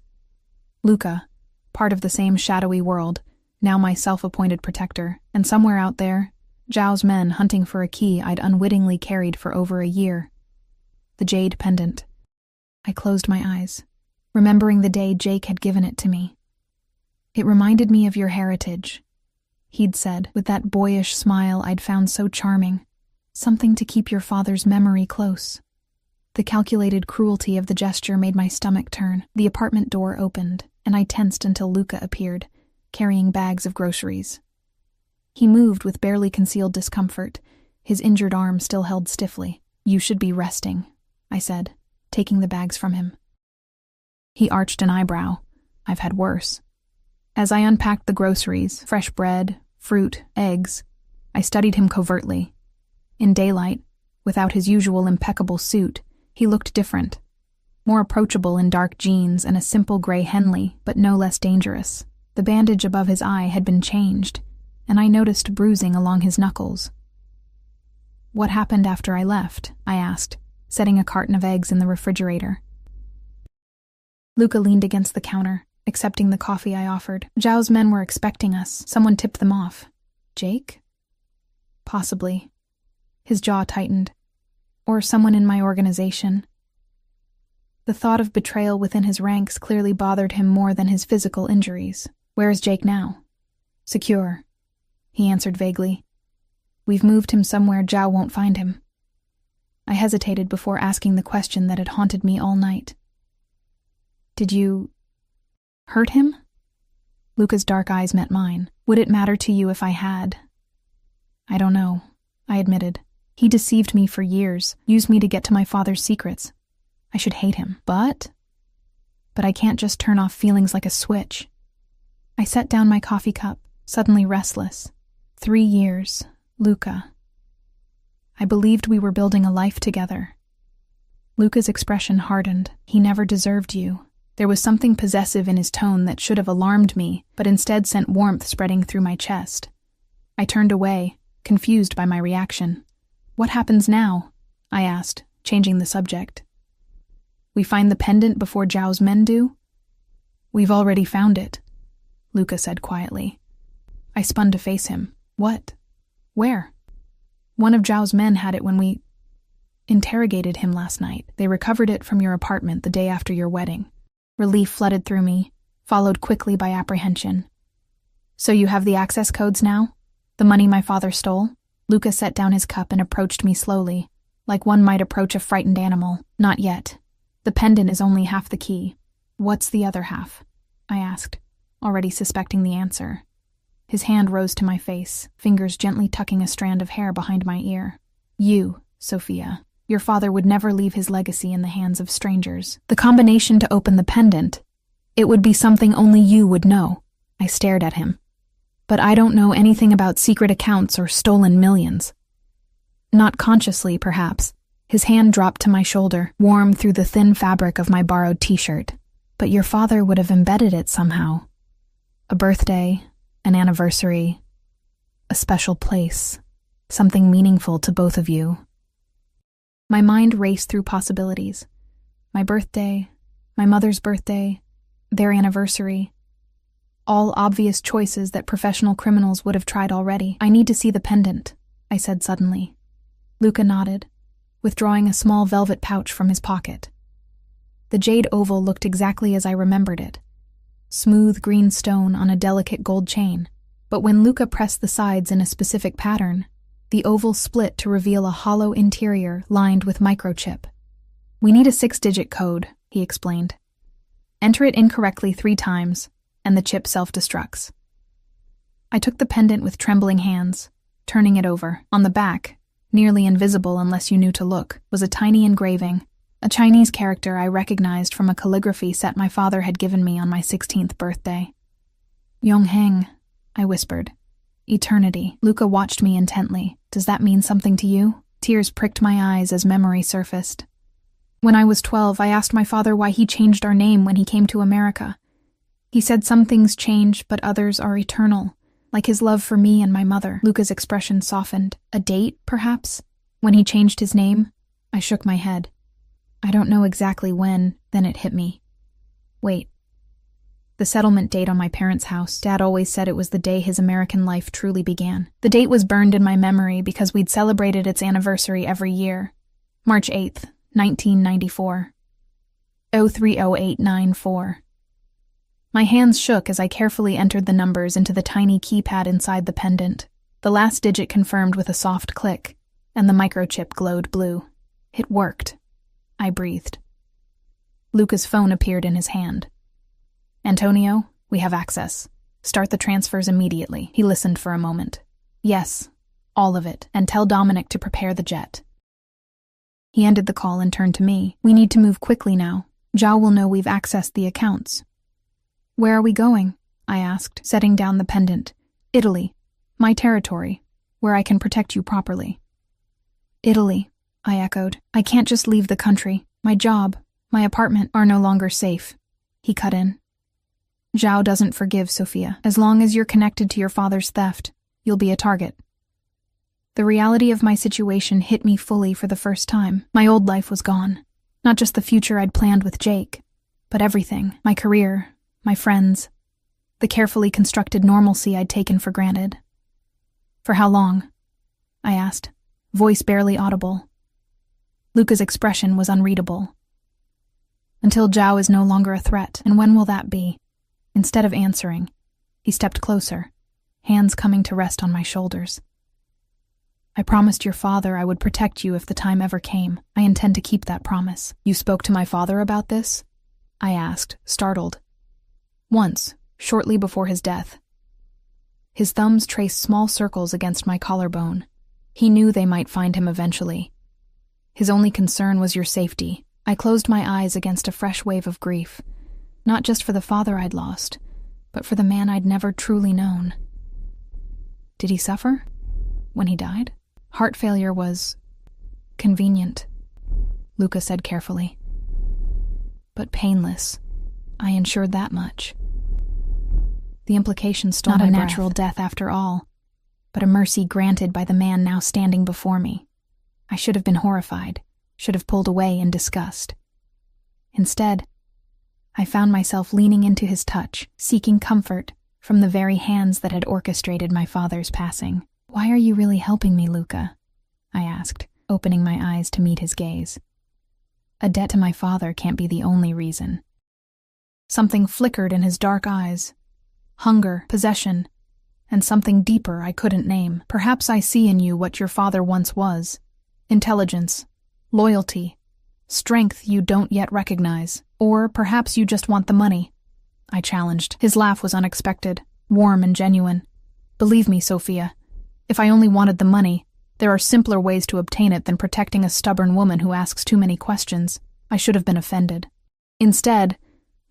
A: Luca, part of the same shadowy world, now my self-appointed protector, and somewhere out there, Zhao's men hunting for a key I'd unwittingly carried for over a year. The jade pendant. I closed my eyes, remembering the day Jake had given it to me. "It reminded me of your heritage," he'd said, with that boyish smile I'd found so charming. "Something to keep your father's memory close." The calculated cruelty of the gesture made my stomach turn. The apartment door opened, and I tensed until Luca appeared, carrying bags of groceries. He moved with barely concealed discomfort, his injured arm still held stiffly. "You should be resting," I said, taking the bags from him. He arched an eyebrow. "I've had worse." As I unpacked the groceries, fresh bread, fruit, eggs, I studied him covertly. In daylight, without his usual impeccable suit, he looked different. More approachable in dark jeans and a simple gray Henley, but no less dangerous. The bandage above his eye had been changed, and I noticed bruising along his knuckles. "What happened after I left?" I asked, setting a carton of eggs in the refrigerator. Luca leaned against the counter, accepting the coffee I offered. "Zhao's men were expecting us. Someone tipped them off." "Jake?" "Possibly." His jaw tightened. "Or someone in my organization." The thought of betrayal within his ranks clearly bothered him more than his physical injuries. "Where is Jake now?" "Secure," he answered vaguely. "We've moved him somewhere Zhao won't find him." I hesitated before asking the question that had haunted me all night. "Did you hurt him?" Luca's dark eyes met mine. "Would it matter to you if I had?" "I don't know," I admitted. "He deceived me for years, used me to get to my father's secrets. I should hate him, but I can't just turn off feelings like a switch." I set down my coffee cup, suddenly restless. 3 years, Luca. I believed we were building a life together. Luca's expression hardened. "He never deserved you." There was something possessive in his tone that should have alarmed me, but instead sent warmth spreading through my chest. I turned away, confused by my reaction. "What happens now?" I asked, changing the subject. "We find the pendant before Zhao's men do?" "We've already found it," Luca said quietly. I spun to face him. "What? Where?" "One of Zhao's men had it when we interrogated him last night. They recovered it from your apartment the day after your wedding." Relief flooded through me, followed quickly by apprehension. "So you have the access codes now? The money my father stole?" Luca set down his cup and approached me slowly, like one might approach a frightened animal. Not yet. The pendant is only half the key. What's the other half? I asked, already suspecting the answer. His hand rose to my face, fingers gently tucking a strand of hair behind my ear. You, Sophia. Your father would never leave his legacy in the hands of strangers. The combination to open the pendant, it would be something only you would know. I stared at him. But I don't know anything about secret accounts or stolen millions. Not consciously, perhaps. His hand dropped to my shoulder, warm through the thin fabric of my borrowed t-shirt. But your father would have embedded it somehow. A birthday, an anniversary, a special place, something meaningful to both of you. My mind raced through possibilities. My birthday, my mother's birthday, their anniversary. All obvious choices that professional criminals would have tried already. I need to see the pendant, I said suddenly. Luca nodded, withdrawing a small velvet pouch from his pocket. The jade oval looked exactly as I remembered it. Smooth green stone on a delicate gold chain. But when Luca pressed the sides in a specific pattern, the oval split to reveal a hollow interior lined with microchip. We need a 6-digit code, he explained. Enter it incorrectly 3 times, and the chip self-destructs. I took the pendant with trembling hands, turning it over. On the back, nearly invisible unless you knew to look, was a tiny engraving, a Chinese character I recognized from a calligraphy set my father had given me on my 16th birthday. Yongheng, I whispered. Eternity. Luca watched me intently. Does that mean something to you? Tears pricked my eyes as memory surfaced. When I was 12, I asked my father why he changed our name when he came to America. He said some things change, but others are eternal, like his love for me and my mother. Luca's expression softened. A date, perhaps? When he changed his name? I shook my head. I don't know exactly when, then it hit me. Wait. The settlement date on my parents' house. Dad always said it was the day his American life truly began. The date was burned in my memory because we'd celebrated its anniversary every year. March 8th, 1994. 030894. My hands shook as I carefully entered the numbers into the tiny keypad inside the pendant. The last digit confirmed with a soft click, and the microchip glowed blue. It worked. I breathed. Luca's phone appeared in his hand. Antonio, we have access. Start the transfers immediately. He listened for a moment. Yes, all of it, and tell Dominic to prepare the jet. He ended the call and turned to me. We need to move quickly now. Zhao will know we've accessed the accounts. Where are we going? I asked, setting down the pendant. Italy. My territory, where I can protect you properly. Italy, I echoed. I can't just leave the country. My job, my apartment are no longer safe. He cut in. Zhao doesn't forgive, Sophia. As long as you're connected to your father's theft, you'll be a target. The reality of my situation hit me fully for the first time. My old life was gone. Not just the future I'd planned with Jake, but everything. My career, my friends, the carefully constructed normalcy I'd taken for granted. For how long? I asked, voice barely audible. Luca's expression was unreadable. Until Zhao is no longer a threat, and when will that be? Instead of answering, he stepped closer, hands coming to rest on my shoulders. I promised your father I would protect you if the time ever came. I intend to keep that promise. You spoke to my father about this? I asked, startled. Once, shortly before his death. His thumbs traced small circles against my collarbone. He knew they might find him eventually. His only concern was your safety. I closed my eyes against a fresh wave of grief. Not just for the father I'd lost, but for the man I'd never truly known. Did he suffer? When he died? Heart failure was convenient, Luca said carefully. But painless. I ensured that much. The implications stole my breath. Not a natural death after all, but a mercy granted by the man now standing before me. I should have been horrified, should have pulled away in disgust. Instead, I found myself leaning into his touch, seeking comfort from the very hands that had orchestrated my father's passing. Why are you really helping me, Luca? I asked, opening my eyes to meet his gaze. A debt to my father can't be the only reason. Something flickered in his dark eyes. Hunger, possession, and something deeper I couldn't name. Perhaps I see in you what your father once was. Intelligence, loyalty, strength you don't yet recognize. Or perhaps you just want the money, I challenged. His laugh was unexpected, warm and genuine. Believe me, Sophia, if I only wanted the money, there are simpler ways to obtain it than protecting a stubborn woman who asks too many questions. I should have been offended. Instead,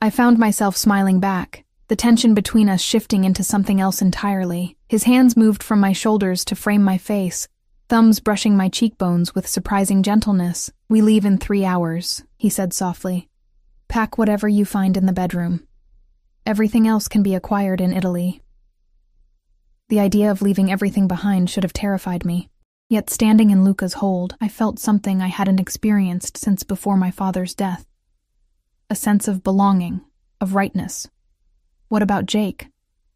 A: I found myself smiling back, the tension between us shifting into something else entirely. His hands moved from my shoulders to frame my face, thumbs brushing my cheekbones with surprising gentleness. We leave in 3 hours, he said softly. Pack whatever you find in the bedroom. Everything else can be acquired in Italy. The idea of leaving everything behind should have terrified me. Yet standing in Luca's hold, I felt something I hadn't experienced since before my father's death. A sense of belonging, of rightness. What about Jake?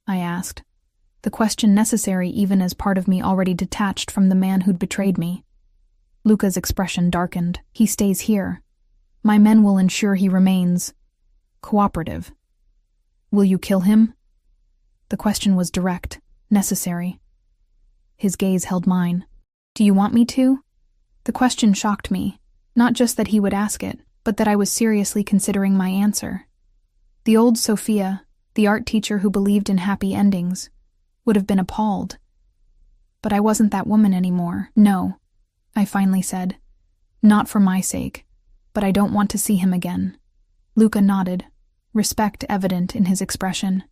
A: I asked, the question necessary even as part of me already detached from the man who'd betrayed me. Luca's expression darkened. He stays here. My men will ensure he remains cooperative. Will you kill him? The question was direct, necessary. His gaze held mine. Do you want me to? The question shocked me, not just that he would ask it, but that I was seriously considering my answer. The old Sophia, the art teacher who believed in happy endings, would have been appalled. But I wasn't that woman anymore. No, I finally said. Not for my sake, but I don't want to see him again. Luca nodded, respect evident in his expression.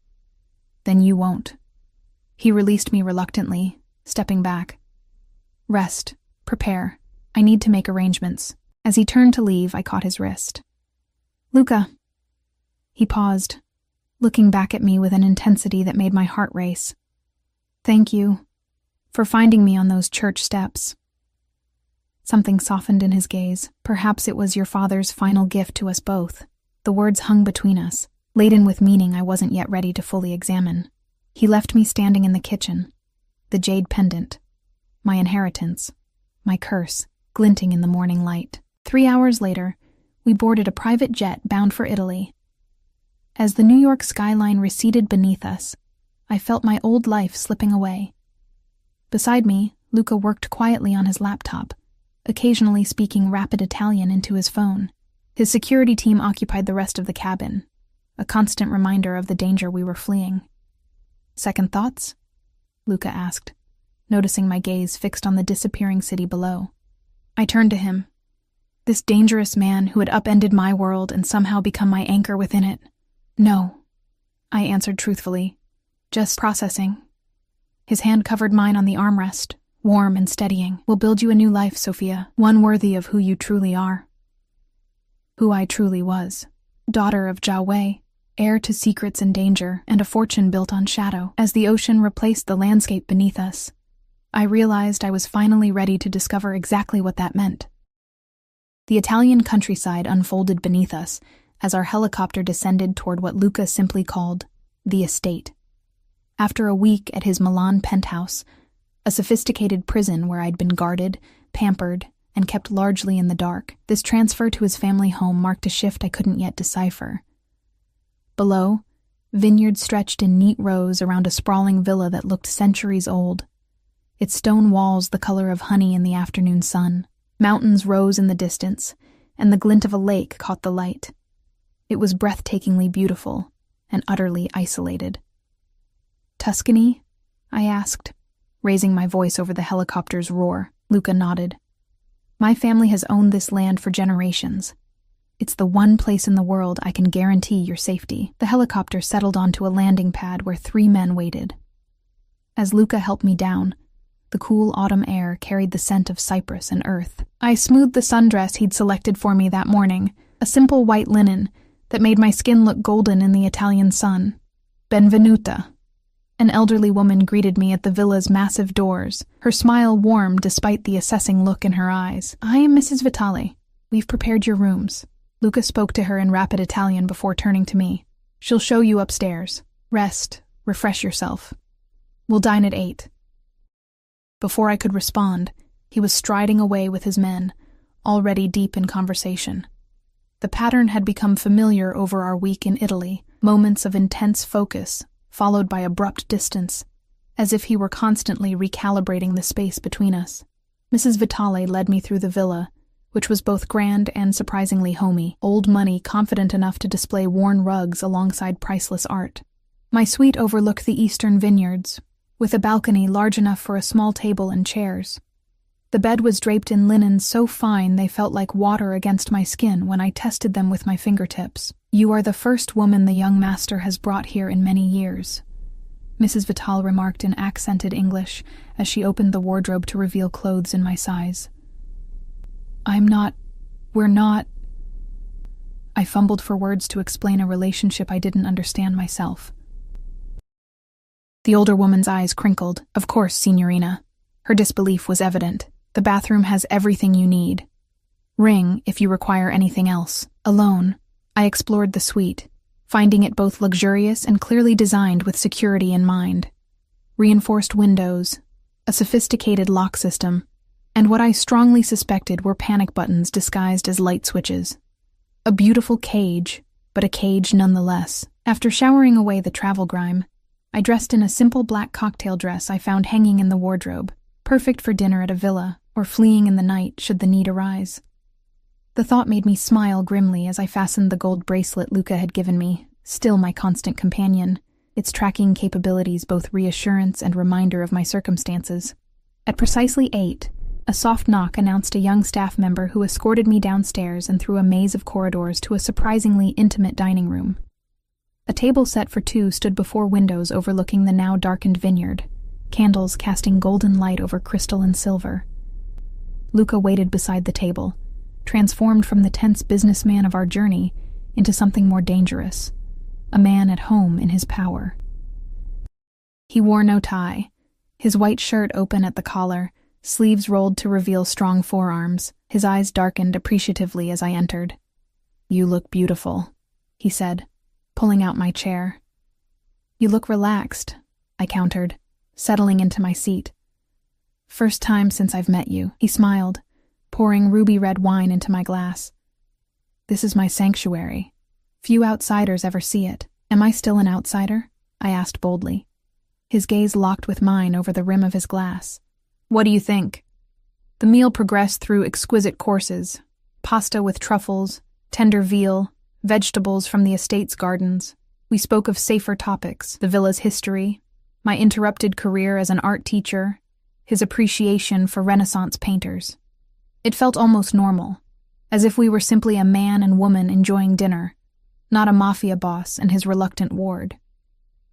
A: Then you won't. He released me reluctantly, stepping back. Rest, prepare. I need to make arrangements. As he turned to leave, I caught his wrist. Luca. He paused, looking back at me with an intensity that made my heart race. Thank you for finding me on those church steps. Something softened in his gaze. Perhaps it was your father's final gift to us both. The words hung between us, laden with meaning I wasn't yet ready to fully examine. He left me standing in the kitchen, the jade pendant, my inheritance, my curse, glinting in the morning light. 3 hours later, we boarded a private jet bound for Italy. As the New York skyline receded beneath us, I felt my old life slipping away. Beside me, Luca worked quietly on his laptop, occasionally speaking rapid Italian into his phone. His security team occupied the rest of the cabin, a constant reminder of the danger we were fleeing. Second thoughts? Luca asked, noticing my gaze fixed on the disappearing city below. I turned to him. This dangerous man who had upended my world and somehow become my anchor within it. No, I answered truthfully. Just processing. His hand covered mine on the armrest, warm and steadying. We'll build you a new life, Sophia, one worthy of who you truly are. Who I truly was. Daughter of Jia Wei, heir to secrets and danger, and a fortune built on shadow. As the ocean replaced the landscape beneath us, I realized I was finally ready to discover exactly what that meant. The Italian countryside unfolded beneath us as our helicopter descended toward what Luca simply called the estate. After a week at his Milan penthouse, a sophisticated prison where I'd been guarded, pampered, and kept largely in the dark, this transfer to his family home marked a shift I couldn't yet decipher. Below, vineyards stretched in neat rows around a sprawling villa that looked centuries old, its stone walls the color of honey in the afternoon sun. Mountains rose in the distance, and the glint of a lake caught the light. It was breathtakingly beautiful and utterly isolated. Tuscany? I asked, raising my voice over the helicopter's roar. Luca nodded. My family has owned this land for generations. It's the one place in the world I can guarantee your safety. The helicopter settled onto a landing pad where 3 men waited. As Luca helped me down, the cool autumn air carried the scent of cypress and earth. I smoothed the sundress he'd selected for me that morning, a simple white linen that made my skin look golden in the Italian sun. Benvenuta. An elderly woman greeted me at the villa's massive doors, her smile warm despite the assessing look in her eyes. I am Mrs. Vitale. We've prepared your rooms. Luca spoke to her in rapid Italian before turning to me. She'll show you upstairs. Rest, refresh yourself. We'll dine at 8. Before I could respond, he was striding away with his men, already deep in conversation. The pattern had become familiar over our week in Italy, moments of intense focus, followed by abrupt distance, as if he were constantly recalibrating the space between us. Mrs. Vitale led me through the villa, which was both grand and surprisingly homey, old money confident enough to display worn rugs alongside priceless art. My suite overlooked the eastern vineyards, with a balcony large enough for a small table and chairs. The bed was draped in linen so fine they felt like water against my skin when I tested them with my fingertips. "You are the first woman the young master has brought here in many years," Mrs. Vitale remarked in accented English as she opened the wardrobe to reveal clothes in my size. We're not... I fumbled for words to explain a relationship I didn't understand myself. The older woman's eyes crinkled. "Of course, signorina." Her disbelief was evident. "The bathroom has everything you need. Ring if you require anything else." Alone, I explored the suite, finding it both luxurious and clearly designed with security in mind. Reinforced windows, a sophisticated lock system, and what I strongly suspected were panic buttons disguised as light switches. A beautiful cage, but a cage nonetheless. After showering away the travel grime, I dressed in a simple black cocktail dress I found hanging in the wardrobe, perfect for dinner at a villa or fleeing in the night should the need arise. The thought made me smile grimly as I fastened the gold bracelet Luca had given me, still my constant companion, its tracking capabilities both reassurance and reminder of my circumstances. At precisely 8, a soft knock announced a young staff member who escorted me downstairs and through a maze of corridors to a surprisingly intimate dining room. A table set for 2 stood before windows overlooking the now darkened vineyard, candles casting golden light over crystal and silver. Luca waited beside the table, transformed from the tense businessman of our journey into something more dangerous, a man at home in his power. He wore no tie, his white shirt open at the collar, sleeves rolled to reveal strong forearms. His eyes darkened appreciatively as I entered. "You look beautiful," he said, pulling out my chair. "You look relaxed," I countered, settling into my seat. "First time since I've met you," he smiled, pouring ruby-red wine into my glass. "This is my sanctuary. Few outsiders ever see it. Am I still an outsider?" I asked boldly. His gaze locked with mine over the rim of his glass. "What do you think?" The meal progressed through exquisite courses: pasta with truffles, tender veal, vegetables from the estate's gardens. We spoke of safer topics: the villa's history, my interrupted career as an art teacher, his appreciation for Renaissance painters. It felt almost normal, as if we were simply a man and woman enjoying dinner, not a mafia boss and his reluctant ward.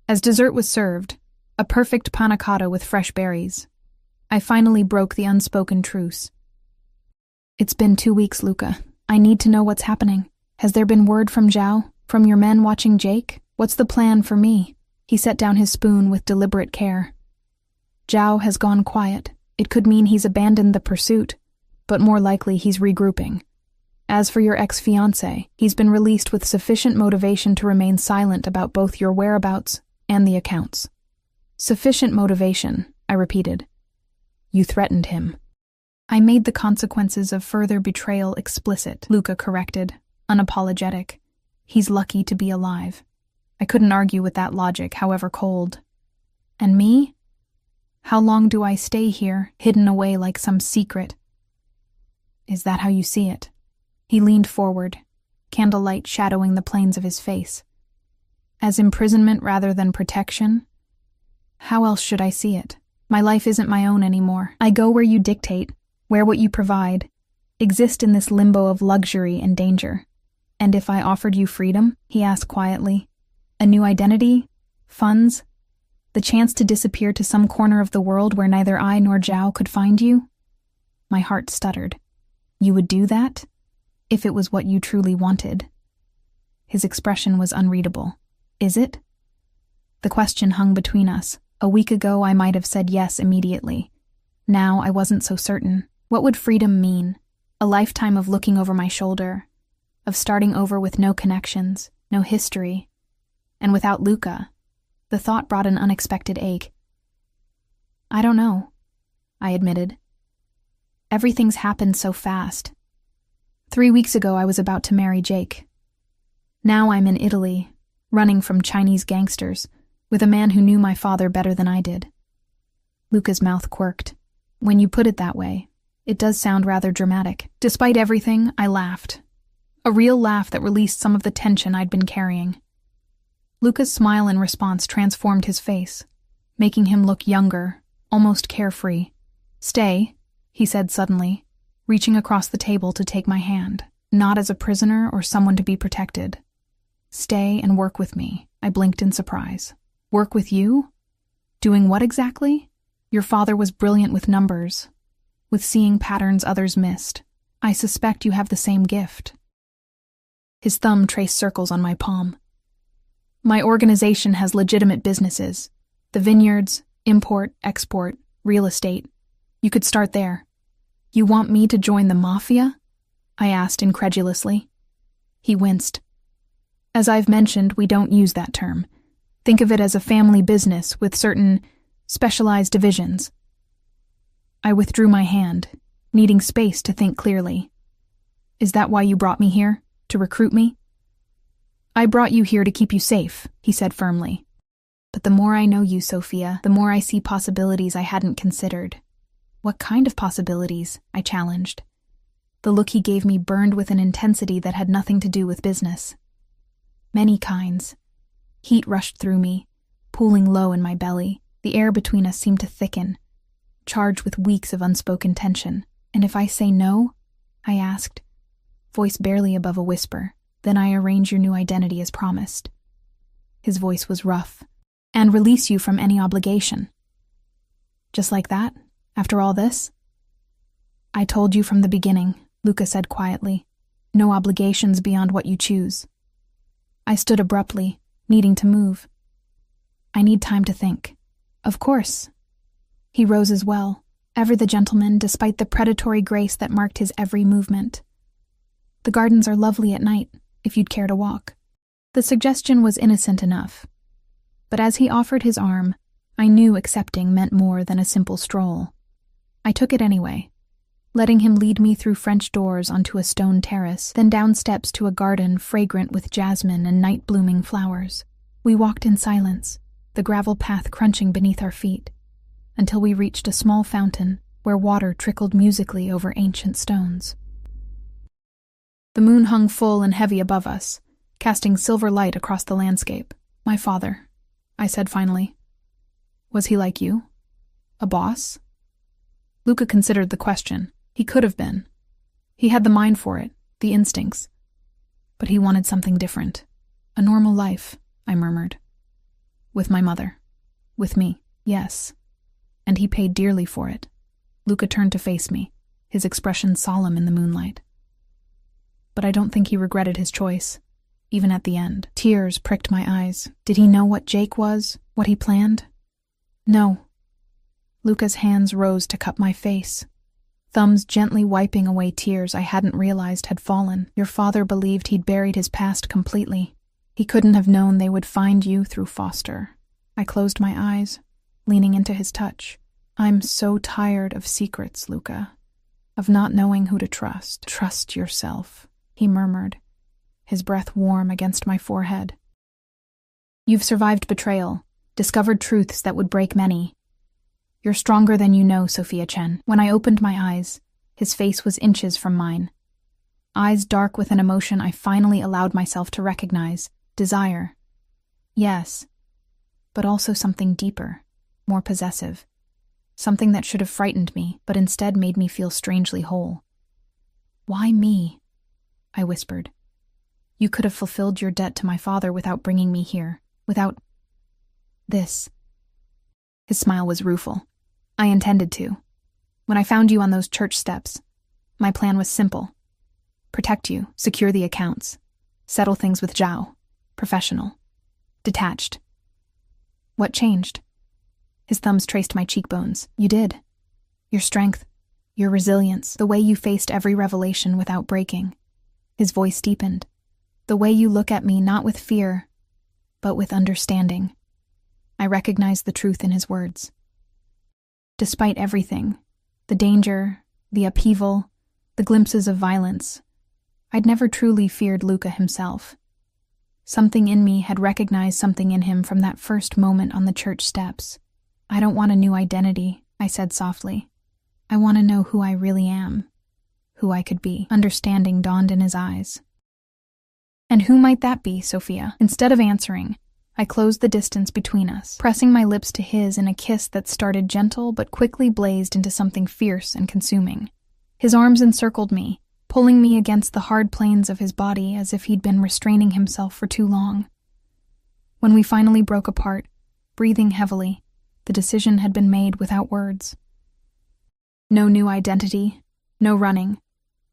A: As dessert was served, a perfect panna cotta with fresh berries, I finally broke the unspoken truce. "It's been 2 weeks, Luca. I need to know what's happening. Has there been word from Zhao? From your men watching Jake? What's the plan for me?" He set down his spoon with deliberate care. "Zhao has gone quiet. It could mean he's abandoned the pursuit, but more likely he's regrouping. As for your ex-fiancé, he's been released with sufficient motivation to remain silent about both your whereabouts and the accounts." "Sufficient motivation," I repeated. "You threatened him." "I made the consequences of further betrayal explicit," Luca corrected, unapologetic. "He's lucky to be alive." I couldn't argue with that logic, however cold. "And me? How long do I stay here, hidden away like some secret?" "Is that how you see it?" He leaned forward, candlelight shadowing the planes of his face. "As imprisonment rather than protection? How else should I see it? My life isn't my own anymore. I go where you dictate, wear what you provide, exist in this limbo of luxury and danger." "And if I offered you freedom?" he asked quietly. "A new identity? Funds? The chance to disappear to some corner of the world where neither I nor Zhao could find you?" My heart stuttered. "You would do that? If it was what you truly wanted." His expression was unreadable. "Is it?" The question hung between us. A week ago I might have said yes immediately. Now I wasn't so certain. What would freedom mean? A lifetime of looking over my shoulder, of starting over with no connections, no history, and without Luca. The thought brought an unexpected ache. "I don't know," I admitted. "Everything's happened so fast. 3 weeks ago I was about to marry Jake. Now I'm in Italy, running from Chinese gangsters, with a man who knew my father better than I did. Luca's mouth quirked. When you put it that way, it does sound rather dramatic. Despite everything, I laughed. A real laugh that released some of the tension I'd been carrying. Luca's smile in response transformed his face, making him look younger, almost carefree. "Stay," he said suddenly, reaching across the table to take my hand, not as a prisoner or someone to be protected. "Stay and work with me." I blinked in surprise. "Work with you? Doing what exactly?" "Your father was brilliant with numbers, with seeing patterns others missed. I suspect you have the same gift." His thumb traced circles on my palm. "My organization has legitimate businesses. The vineyards, import, export, real estate. You could start there." "You want me to join the Mafia?" I asked incredulously. He winced. "As I've mentioned, we don't use that term. Think of it as a family business with certain specialized divisions." I withdrew my hand, needing space to think clearly. "Is that why you brought me here? To recruit me?" "I brought you here to keep you safe," he said firmly. "But the more I know you, Sophia, the more I see possibilities I hadn't considered." "What kind of possibilities?" I challenged. The look he gave me burned with an intensity that had nothing to do with business. "Many kinds." Heat rushed through me, pooling low in my belly. The air between us seemed to thicken, charged with weeks of unspoken tension. "And if I say no?" I asked, voice barely above a whisper. "Then I arrange your new identity as promised." His voice was rough. "And release you from any obligation." "Just like that? After all this?" "I told you from the beginning," Luca said quietly. "No obligations beyond what you choose." I stood abruptly, needing to move. "I need time to think." "Of course." He rose as well, ever the gentleman despite the predatory grace that marked his every movement. "The gardens are lovely at night, if you'd care to walk." The suggestion was innocent enough, but as he offered his arm, I knew accepting meant more than a simple stroll. I took it anyway, letting him lead me through French doors onto a stone terrace, then down steps to a garden fragrant with jasmine and night-blooming flowers. We walked in silence, the gravel path crunching beneath our feet, until we reached a small fountain where water trickled musically over ancient stones. The moon hung full and heavy above us, casting silver light across the landscape. "My father," I said finally. "Was he like you? A boss?" Luca considered the question. He could have been. He had the mind for it, the instincts. But he wanted something different. "A normal life," I murmured. "With my mother. With me, yes. And he paid dearly for it." Luca turned to face me, his expression solemn in the moonlight. But I don't think he regretted his choice, even at the end. Tears pricked my eyes. Did he know what Jake was, what he planned? "No." Luca's hands rose to cup my face, thumbs gently wiping away tears I hadn't realized had fallen. "Your father believed he'd buried his past completely. He couldn't have known they would find you through Foster." I closed my eyes, leaning into his touch. "I'm so tired of secrets, Luca, of not knowing who to trust." "Trust yourself," he murmured, his breath warm against my forehead. "You've survived betrayal, discovered truths that would break many. You're stronger than you know, Sophia Chen." When I opened my eyes, his face was inches from mine. Eyes dark with an emotion I finally allowed myself to recognize. Desire. Yes, but also something deeper, more possessive. Something that should have frightened me, but instead made me feel strangely whole. "Why me?" I whispered. "You could have fulfilled your debt to my father without bringing me here, without this." His smile was rueful. "I intended to. When I found you on those church steps, my plan was simple. Protect you, secure the accounts, settle things with Zhao. Professional. Detached." "What changed?" His thumbs traced my cheekbones. "You did. Your strength, your resilience, the way you faced every revelation without breaking." His voice deepened. "The way you look at me not with fear, but with understanding." I recognized the truth in his words. Despite everything, the danger, the upheaval, the glimpses of violence, I'd never truly feared Luca himself. Something in me had recognized something in him from that first moment on the church steps. I don't want a new identity, I said softly. I want to know who I really am, who I could be. Understanding dawned in his eyes. And who might that be, Sophia? Instead of answering, I closed the distance between us, pressing my lips to his in a kiss that started gentle but quickly blazed into something fierce and consuming. His arms encircled me, pulling me against the hard planes of his body as if he'd been restraining himself for too long. When we finally broke apart, breathing heavily, the decision had been made without words. No new identity, no running,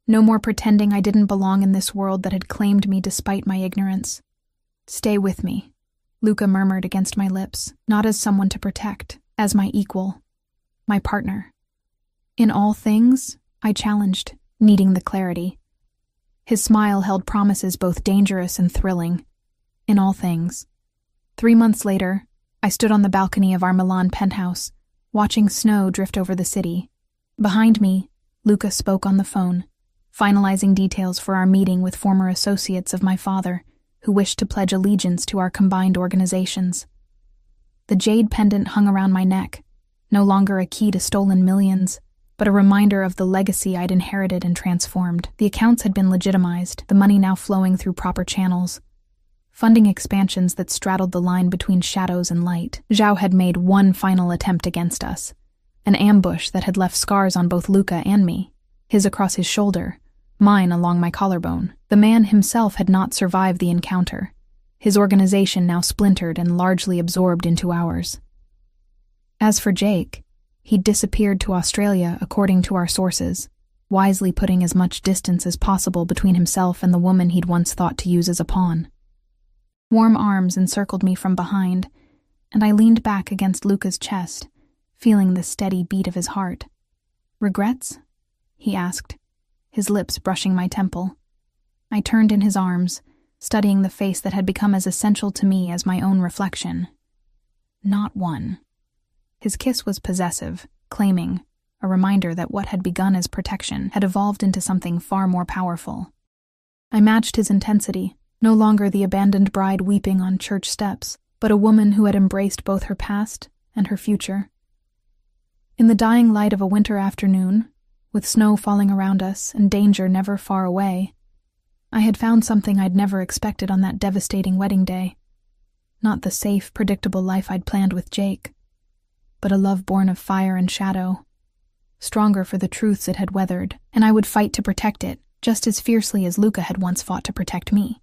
A: no more pretending I didn't belong in this world that had claimed me despite my ignorance. Stay with me, Luca murmured against my lips, not as someone to protect, as my equal, my partner. In all things, I challenged, needing the clarity. His smile held promises both dangerous and thrilling. In all things. 3 months later, I stood on the balcony of our Milan penthouse, watching snow drift over the city. Behind me, Luca spoke on the phone, finalizing details for our meeting with former associates of my father, who wished to pledge allegiance to our combined organizations. The jade pendant hung around my neck, no longer a key to stolen millions, but a reminder of the legacy I'd inherited and transformed. The accounts had been legitimized, the money now flowing through proper channels, funding expansions that straddled the line between shadows and light. Zhao had made one final attempt against us, an ambush that had left scars on both Luca and me, his across his shoulder, mine along my collarbone. The man himself had not survived the encounter, his organization now splintered and largely absorbed into ours. As for Jake, he'd disappeared to Australia according to our sources, wisely putting as much distance as possible between himself and the woman he'd once thought to use as a pawn. Warm arms encircled me from behind, and I leaned back against Luca's chest, feeling the steady beat of his heart. "Regrets?" he asked, his lips brushing my temple. I turned in his arms, studying the face that had become as essential to me as my own reflection. Not one. His kiss was possessive, claiming, a reminder that what had begun as protection had evolved into something far more powerful. I matched his intensity, no longer the abandoned bride weeping on church steps, but a woman who had embraced both her past and her future. In the dying light of a winter afternoon, with snow falling around us and danger never far away, I had found something I'd never expected on that devastating wedding day. Not the safe, predictable life I'd planned with Jake, but a love born of fire and shadow, stronger for the truths it had weathered, and I would fight to protect it, just as fiercely as Luca had once fought to protect me.